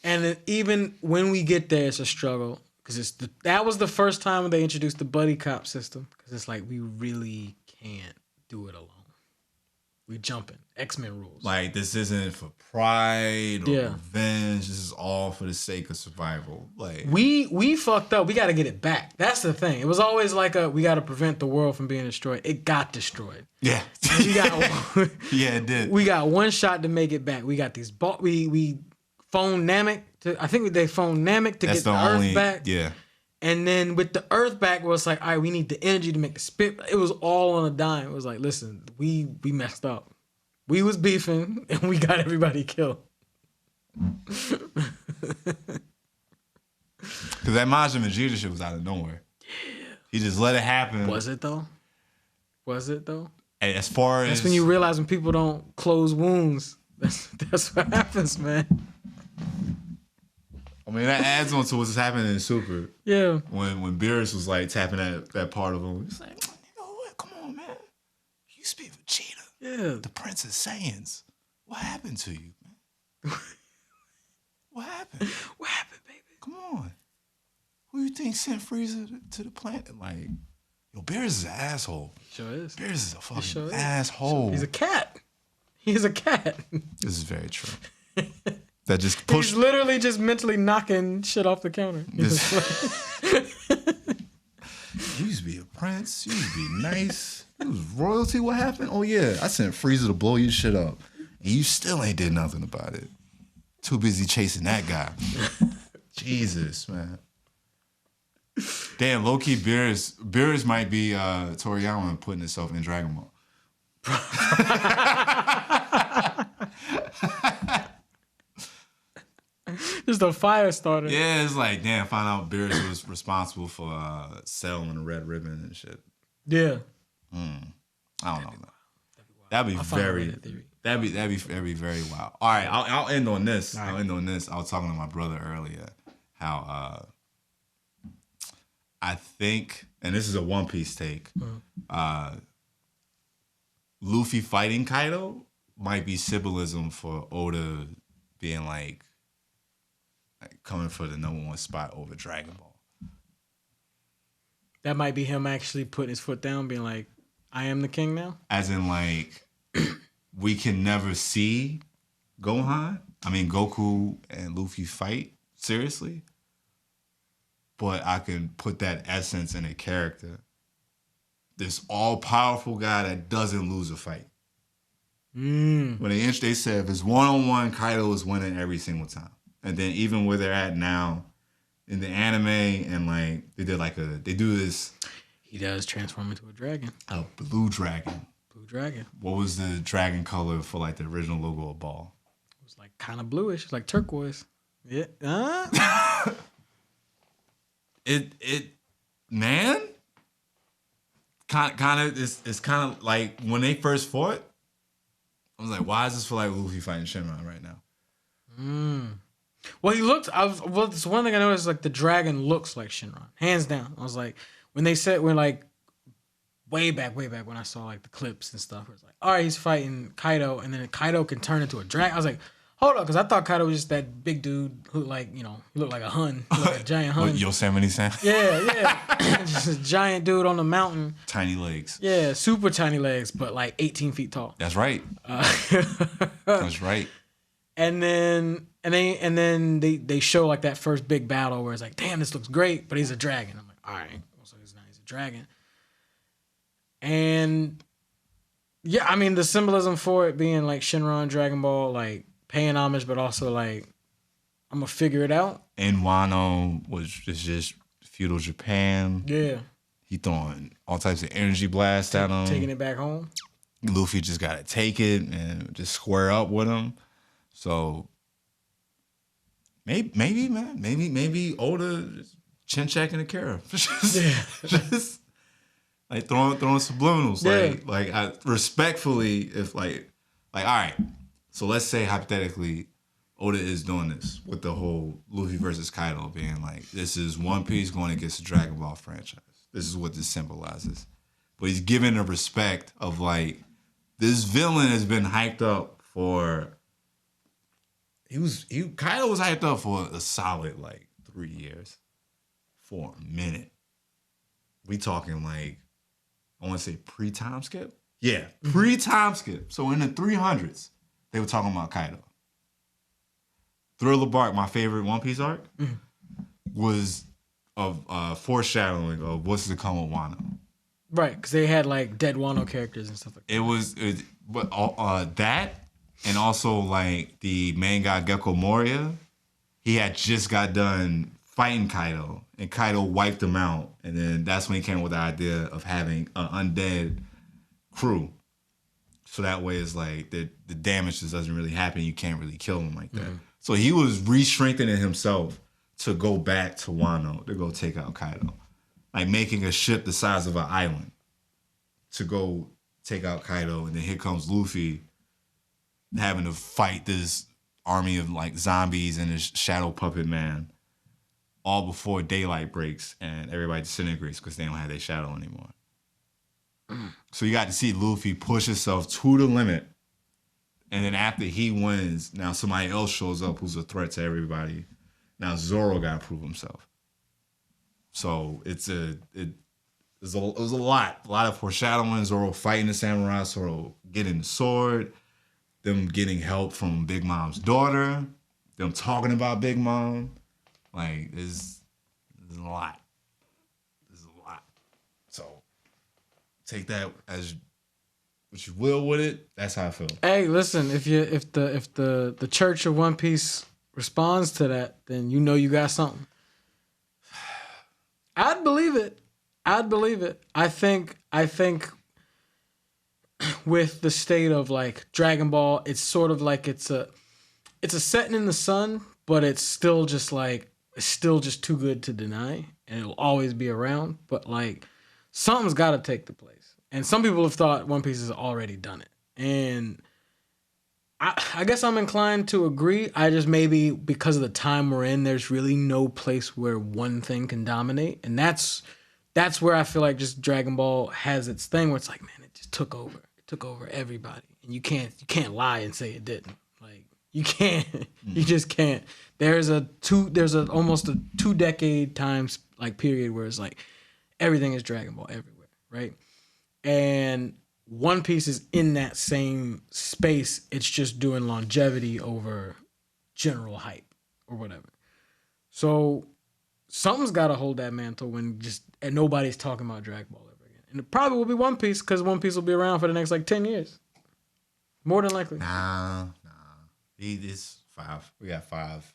A: And even when we get there, it's a struggle. Because that was the first time when they introduced the buddy cop system. Because it's like, we really can't do it alone. We jumping. X-Men rules.
B: Like, this isn't for pride or revenge. This is all for the sake of survival. Like,
A: we fucked up. We got to get it back. That's the thing. It was always like we got to prevent the world from being destroyed. It got destroyed.
B: Yeah. It did.
A: We got one shot to make it back. We got these we phoned Namek I think they phoned Namek to get the Earth back.
B: Yeah.
A: And then with the Earth back, it was like, all right, we need the energy to make the spit. It was all on a dime. It was like, listen, we messed up. We was beefing, and we got everybody killed.
B: Because that Majin Vegeta shit was out of nowhere. Yeah. He just let it happen.
A: Was it, though?
B: And as far as...
A: That's when you realize when people don't close wounds. That's what happens, man.
B: I mean, that adds on to what's happening in Super.
A: Yeah.
B: When Beerus was like tapping that part of him, he's like, you know what? Come on, man. You speak Vegeta.
A: Yeah.
B: The Prince of Saiyans. What happened to you, man? What happened?
A: What happened, baby?
B: Come on. Who you think sent Frieza to the planet? Like, yo, Beerus is an asshole.
A: Sure is.
B: Beerus is a fucking asshole.
A: He's a cat. He's a cat.
B: This is very true. That just pushed.
A: He's literally just mentally knocking shit off the counter.
B: You used to be a prince. You used to be nice. It was royalty. What happened? Oh yeah, I sent Frieza to blow your shit up, and you still ain't did nothing about it. Too busy chasing that guy. Jesus, man. Damn, low key, Beerus might be Toriyama putting itself in Dragon Ball.
A: Just a fire starter.
B: Yeah, it's like, damn, find out Beerus was responsible for Cell and the Red Ribbon and shit.
A: Yeah.
B: I don't know. That'd be very very wild. All right, I'll end on this. Right. I was talking to my brother earlier how I think, and this is a One Piece take, Luffy fighting Kaido might be symbolism for Oda being like coming for the #1 spot over Dragon Ball.
A: That might be him actually putting his foot down, being like, I am the king now?
B: As in, like, we can never see Goku and Luffy fight, seriously. But I can put that essence in a character. This all-powerful guy that doesn't lose a fight. When they said if it's one-on-one, Kaido is winning every single time. And then even where they're at now, in the anime, and like they do this.
A: He does transform into a dragon.
B: A blue dragon.
A: Blue dragon.
B: What was the dragon color for like the original logo of Ball?
A: It was like kind of bluish, like turquoise. Yeah.
B: Man. Kind of. It's kind of like when they first fought. I was like, why does this feel like Luffy fighting Shenron right now?
A: Well, he looked. It's one thing I noticed. Like the dragon looks like Shenron, hands down. I was like, when like way back when I saw like the clips and stuff, it was like, all right, he's fighting Kaido, and then Kaido can turn into a dragon. I was like, hold up, because I thought Kaido was just that big dude who like he looked like a Hun, like a giant Hun.
B: Yosemite-san?
A: Yeah, just a giant dude on the mountain.
B: Tiny legs.
A: Yeah, super tiny legs, but like 18 feet tall.
B: That's right. That's right.
A: And then they show like that first big battle where it's like, damn, this looks great, but he's a dragon. I'm like, all right, so he's a dragon. And yeah, I mean the symbolism for it being like Shenron, Dragon Ball, like paying homage, but also like I'm gonna figure it out.
B: And Wano is just feudal Japan.
A: Yeah,
B: he throwing all types of energy blasts at him,
A: taking it back home.
B: Luffy just gotta take it and just square up with him. So maybe Oda chin checking Akira. Like throwing subliminals.
A: Yeah.
B: Like I respectfully, if like all right. So let's say hypothetically, Oda is doing this with the whole Luffy versus Kaido being like, this is One Piece going against the Dragon Ball franchise. This is what this symbolizes. But he's giving the respect of like, this villain has been hyped up for. Kaido was hyped up for a solid like 3 years, for a minute. We talking like, I want to say pre-time skip. Yeah, pre-time skip. So in the 300s, they were talking about Kaido. Thriller Bark, my favorite One Piece arc, was of foreshadowing of what's to come with Wano.
A: Right, because they had like dead Wano characters and stuff like that.
B: But that, and also like the main guy Gecko Moria, he had just got done fighting Kaido, and Kaido wiped him out, and then that's when he came with the idea of having an undead crew. So that way it's like the damage just doesn't really happen. You can't really kill him like that. Mm-hmm. So he was re-strengthening himself to go back to Wano to go take out Kaido. Like making a ship the size of an island to go take out Kaido. And then here comes Luffy having to fight this army of like zombies and this shadow puppet man all before daylight breaks and everybody disintegrates because they don't have their shadow anymore. So you got to see Luffy push himself to the limit. And then after he wins, now somebody else shows up who's a threat to everybody. Now Zoro got to prove himself. So it was a lot of foreshadowing. Zoro fighting the samurai, Zoro getting the sword, them getting help from Big Mom's daughter, them talking about Big Mom. Like there's a lot. There's a lot. So take that as what you will with it. That's how I feel.
A: Hey, listen, if the Church of One Piece responds to that, then you know you got something. I'd believe it. I think with the state of like Dragon Ball, it's sort of like it's a setting in the sun, but it's still just too good to deny, and it'll always be around. But like something's got to take the place. And some people have thought One Piece has already done it. And I guess I'm inclined to agree. I just maybe because of the time we're in, there's really no place where one thing can dominate. And that's where I feel like just Dragon Ball has its thing where it's like, man, it just took over. It took over everybody. And you can't lie and say it didn't. Like you can't. You just can't. There's almost a 2-decade times like period where it's like everything is Dragon Ball everywhere, right? And One Piece is in that same space. It's just doing longevity over general hype or whatever. So something's got to hold that mantle and nobody's talking about Dragon Ball ever again. And it probably will be One Piece because One Piece will be around for the next like 10 years. More than likely.
B: Nah. It's 5. We got 5.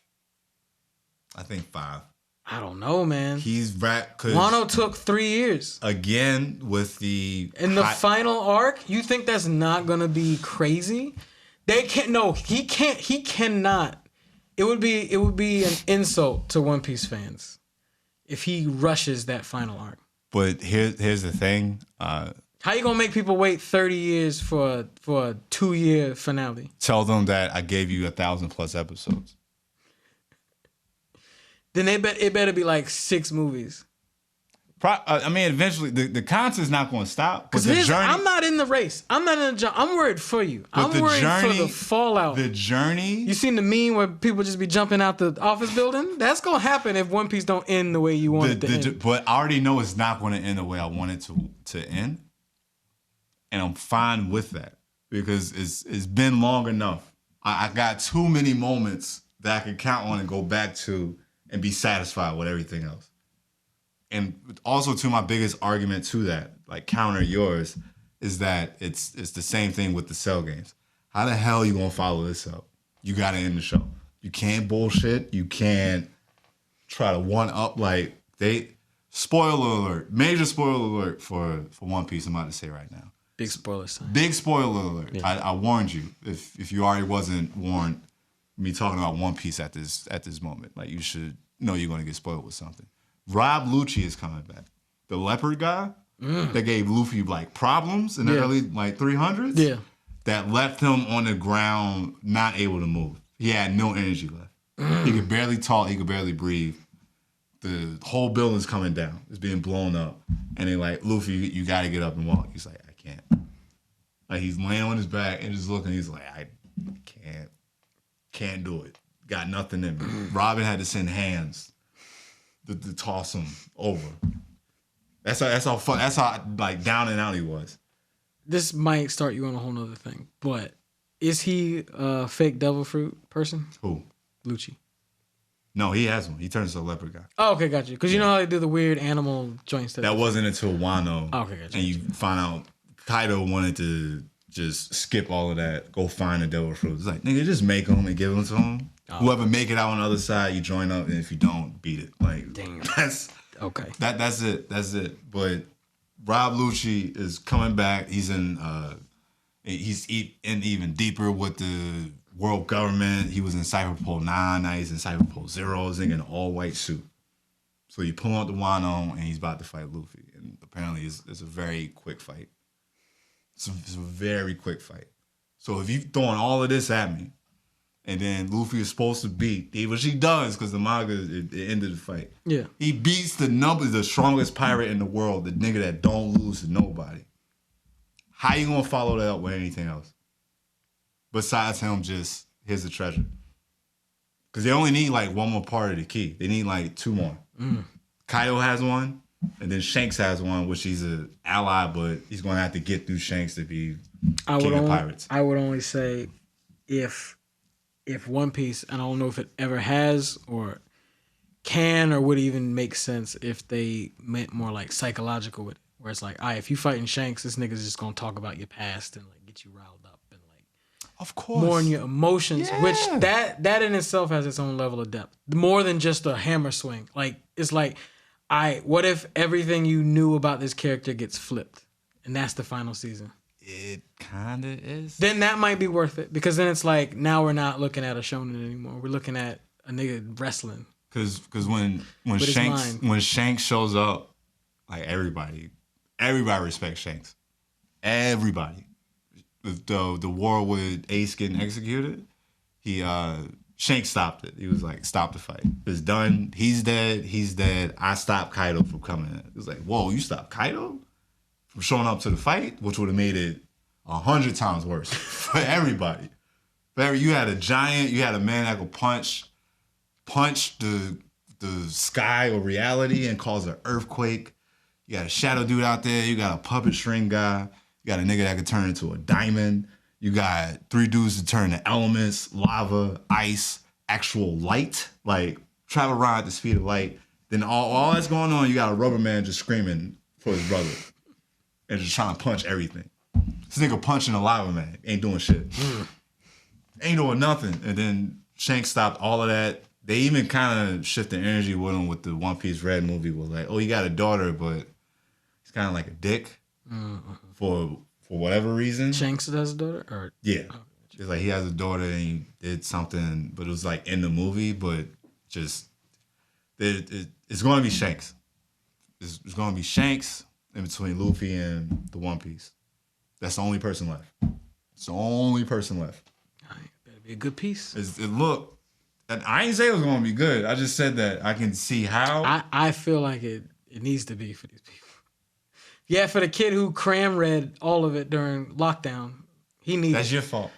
B: I think 5.
A: I don't know, man.
B: He's right because
A: Wano took 3 years.
B: Again with the
A: final arc. You think that's not gonna be crazy? They can't. No, he can't. He cannot. It would be an insult to One Piece fans if he rushes that final arc.
B: But here's the thing.
A: How you gonna make people wait 30 years for a 2-year finale?
B: Tell them that I gave you 1,000+ episodes.
A: Then it better be like 6 movies.
B: I mean, eventually the content's not going to stop. But the journey,
A: I'm not in the race. I'm not in the jump. I'm worried for you. I'm worried for the fallout.
B: The journey.
A: You seen the meme where people just be jumping out the office building? That's gonna happen if One Piece don't end the way you want it to end.
B: But I already know it's not going to end the way I want it to end, and I'm fine with that because it's been long enough. I got too many moments that I can count on and go back to and be satisfied with everything else. And also, to my biggest argument to that, like counter yours, is that it's the same thing with the Cell games. How the hell are you gonna follow this up? You gotta end the show. You can't bullshit. You can't try to one up like they. Spoiler alert! Major spoiler alert for One Piece. I'm about to say right now.
A: Big spoiler sign.
B: Big spoiler alert. Yeah. I warned you. If you already wasn't warned, me talking about One Piece at this moment, like you should know you're gonna get spoiled with something. Rob Lucci is coming back. The leopard guy, that gave Luffy like problems in the early like 300s.
A: Yeah.
B: That left him on the ground, not able to move. He had no energy left. He could barely talk. He could barely breathe. The whole building's coming down. It's being blown up. And they're like, Luffy, you got to get up and walk. He's like, I can't. Like, he's laying on his back and just looking. He's like, I can't do it. Got nothing in me. Robin had to send hands to toss him over. That's how like down and out he was.
A: This might start you on a whole nother thing, but is he a fake devil fruit person?
B: Who?
A: Lucci.
B: No, he has one. He turns into a leopard guy.
A: Oh, okay, got you. Because you know how they do the weird animal joints.
B: That wasn't until Wano.
A: Oh, okay, got you.
B: And you find out Kaido wanted to just skip all of that, go find the devil fruit. It's like, nigga, just make them and give them to him. Oh. Whoever make it out on the other side, you join up, and if you don't, beat it. Like, damn. That's
A: okay.
B: That's it. But Rob Lucci is coming back. He's in even deeper with the world government. He was in Cypher Pole 9, now he's in Cypher Pole 0, he's in an all-white suit. So you pull out the Wano, and he's about to fight Luffy. And apparently it's a very quick fight. It's a very quick fight. So if you're throwing all of this at me, and then Luffy is supposed to beat, which he does because the manga, it ended the fight. Yeah. He beats the strongest pirate in the world, the nigga that don't lose to nobody. How you gonna follow that up with anything else? Besides him just, here's the treasure. Because they only need like one more part of the key. They need like 2 more. Kaido has one, and then Shanks has one, which he's an ally, but he's gonna have to get through Shanks to be king of pirates.
A: I would only say if One Piece, and I don't know if it ever has or can or would even make sense if they meant more like psychological with it, where it's like, all right, if you fighting Shanks, this nigga's just gonna talk about your past and like get you riled up and like,
B: of course,
A: more in your emotions, which that in itself has its own level of depth, more than just a hammer swing. Like, it's like, all right, what if everything you knew about this character gets flipped, and that's the final season?
B: It kind of is.
A: Then that might be worth it, because then it's like, now we're not looking at a shonen anymore. We're looking at a nigga wrestling.
B: Because when Shanks shows up, like everybody respects Shanks. Everybody. The war with Ace getting executed, Shanks stopped it. He was like, stop the fight. It's done. He's dead. I stopped Kaido from coming in. It was like, whoa, you stopped Kaido from showing up to the fight, which would have made it 100 times worse for everybody. You had a giant, you had a man that could punch the sky or reality and cause an earthquake. You got a shadow dude out there. You got a puppet string guy. You got a nigga that could turn into a diamond. You got 3 dudes to turn to elements, lava, ice, actual light, like travel around at the speed of light. Then all that's going on, you got a rubber man just screaming for his brother and just trying to punch everything. This nigga punching a lava man, ain't doing shit. Ain't doing nothing. And then Shanks stopped all of that. They even kind of shifted energy with him with the One Piece Red movie. Was like, oh, he got a daughter, but he's kind of like a dick for whatever reason.
A: Shanks has a daughter? Or?
B: Yeah. It's like he has a daughter and he did something, but it was like in the movie, but just, it's going to be Shanks. It's going to be Shanks in between Luffy and the One Piece. That's the only person left. It's the only person left.
A: All right, better be a good piece.
B: Look, I ain't say it was going to be good. I just said that I can see how.
A: I feel like it needs to be for these people. Yeah, for the kid who read all of it during lockdown, he needed.
B: That's your fault.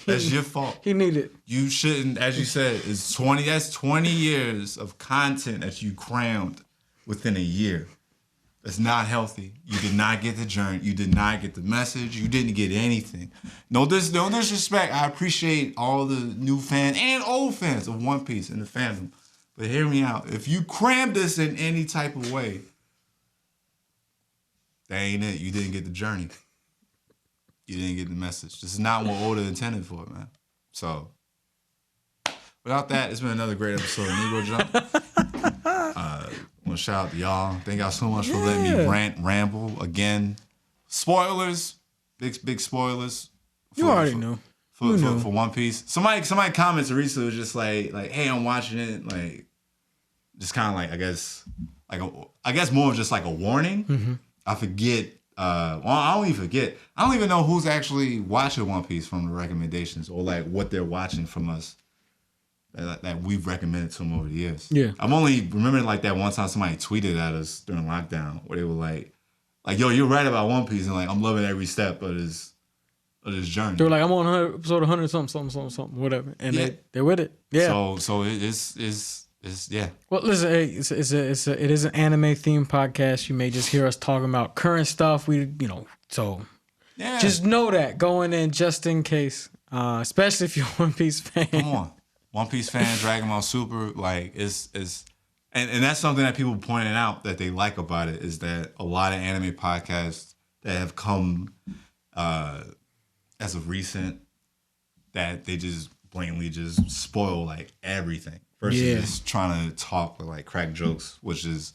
B: That's your fault.
A: He needed.
B: You shouldn't, as you said, it's 20. That's 20 years of content that you crammed within a year. That's not healthy. You did not get the journey. You did not get the message. You didn't get anything. No disrespect. I appreciate all the new fans and old fans of One Piece and the fandom. But hear me out. If you cram this in any type of way, that ain't it. You didn't get the journey. You didn't get the message. This is not what Oda intended for, man. So, without that, it's been another great episode of Negro Jump. I want to shout out to y'all. Thank y'all so much for letting me ramble again. Spoilers, big spoilers.
A: You already know.
B: For One Piece. Somebody comments recently was just like, hey, I'm watching it. Like, just kind of like, I guess more of just like a warning. I forget. Well, I don't even forget. I don't even know who's actually watching One Piece from the recommendations or like what they're watching from us that we've recommended to them over the years.
A: Yeah.
B: I'm only remembering like that one time somebody tweeted at us during lockdown where they were like, yo, you're right about One Piece, and like I'm loving every step of this journey.
A: They were like, I'm on episode 100 something, whatever, and they're with it. Yeah.
B: So it's yeah.
A: Well, listen, hey, it is an anime themed podcast. You may just hear us talking about current stuff. So just know that going in just in case, especially if you're a One Piece fan.
B: Come on, One Piece fan, Dragon Ball Super, like it's and that's something that people pointed out that they like about it is that a lot of anime podcasts that have come as of recent that they just blatantly just spoil like everything versus just trying to talk or like crack jokes, which is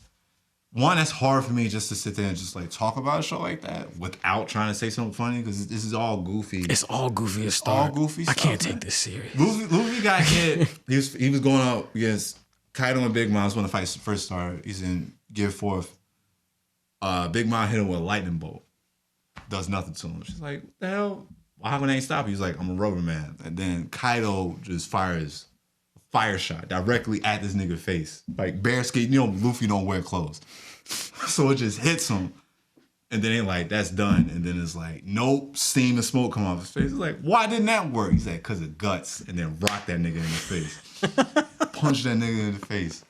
B: one that's hard for me just to sit there and just like talk about a show like that without trying to say something funny because this is all goofy.
A: It's all goofy as start.
B: All goofy
A: I
B: stuff,
A: can't take this serious.
B: Luffy got hit. He was going up against Kaido and Big Mom. That's when the fight first started. He's in Gear 4th. Big Mom hit him with a lightning bolt. Does nothing to him. She's like, what the hell? Well, how can they stop you? He's like, I'm a rubber man. And then Kaido just fires a fire shot directly at this nigga's face. Like bare skin. Luffy don't wear clothes. So it just hits him. And then they like, that's done. And then it's like, nope, steam and smoke come off his face. It's like, why didn't that work? He's like, because of guts. And then rock that nigga in the face. Punch that nigga in the face.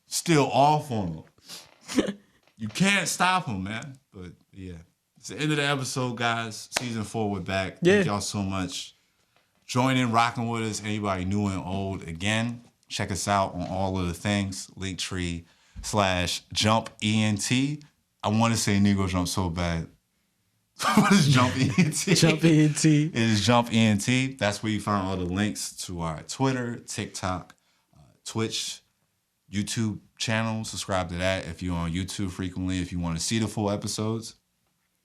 B: Still off on him. You can't stop him, man. But yeah. It's the end of the episode, guys. Season 4, we're back.
A: Yeah.
B: Thank y'all so much. Join in, rocking with us. Anybody new and old, again, check us out on all of the things. Linktree/JumpENT. I want to say Negro Jump so bad. What is Jump ENT?
A: Jump ENT.
B: It is Jump ENT. That's where you find all the links to our Twitter, TikTok, Twitch, YouTube channel. Subscribe to that if you're on YouTube frequently, if you want to see the full episodes.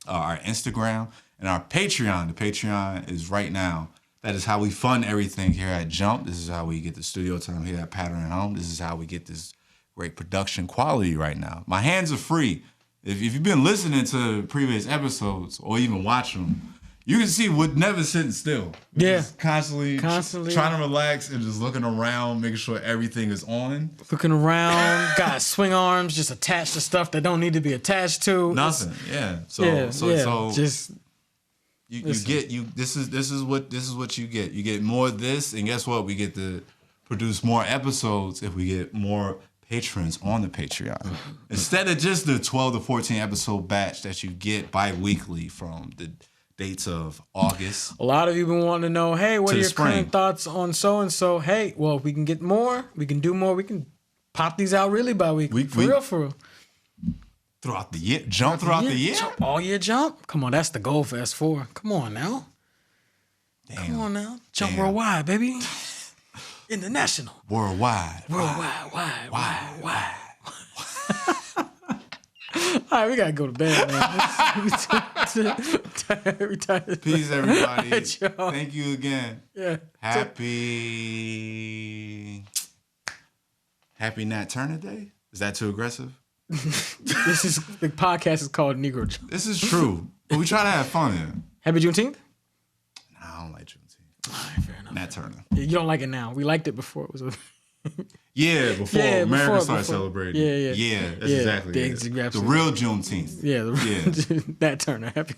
B: Our Instagram and our Patreon. The Patreon is right now. That is how we fund everything here at Jump. This is how we get the studio time here at Pattern and Home. This is how we get this great production quality right now. My hands are free. If you've been listening to previous episodes or even watching them, you can see we're never sitting still. We're just constantly trying to relax and just looking around, making sure everything is on.
A: Looking around, got swing arms just attached to stuff that don't need to be attached to.
B: Nothing. So just this is what you get. You get more of this, and guess what? We get to produce more episodes if we get more patrons on the Patreon. Instead of just the 12 to 14 episode batch that you get bi-weekly from the dates of August.
A: A lot of you been wanting to know, hey, what are your current thoughts on so-and-so? Hey, well, if we can get more, we can do more, we can pop these out really bi-weekly. For real.
B: Throughout the year? Jump throughout the year?
A: Jump, all year jump? Come on, that's the goal for S4. Come on now.
B: Damn.
A: Come on now. Jump worldwide, baby. International.
B: Worldwide.
A: Wide. All right, we gotta go to bed, man.
B: Peace, everybody.
A: Right,
B: thank you again.
A: Yeah.
B: Happy Nat Turner Day? Is that too aggressive?
A: The podcast is called Negro Jump.
B: This is true, but we try to have fun here.
A: Happy Juneteenth?
B: Nah, I don't like Juneteenth.
A: All right, fair enough.
B: Nat Turner.
A: Yeah, you don't like it now. We liked it before. It was
B: before America started celebrating.
A: Yeah,
B: that's exactly it. The real Juneteenth.
A: Yeah, Nat Turner. Happy.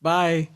A: Bye.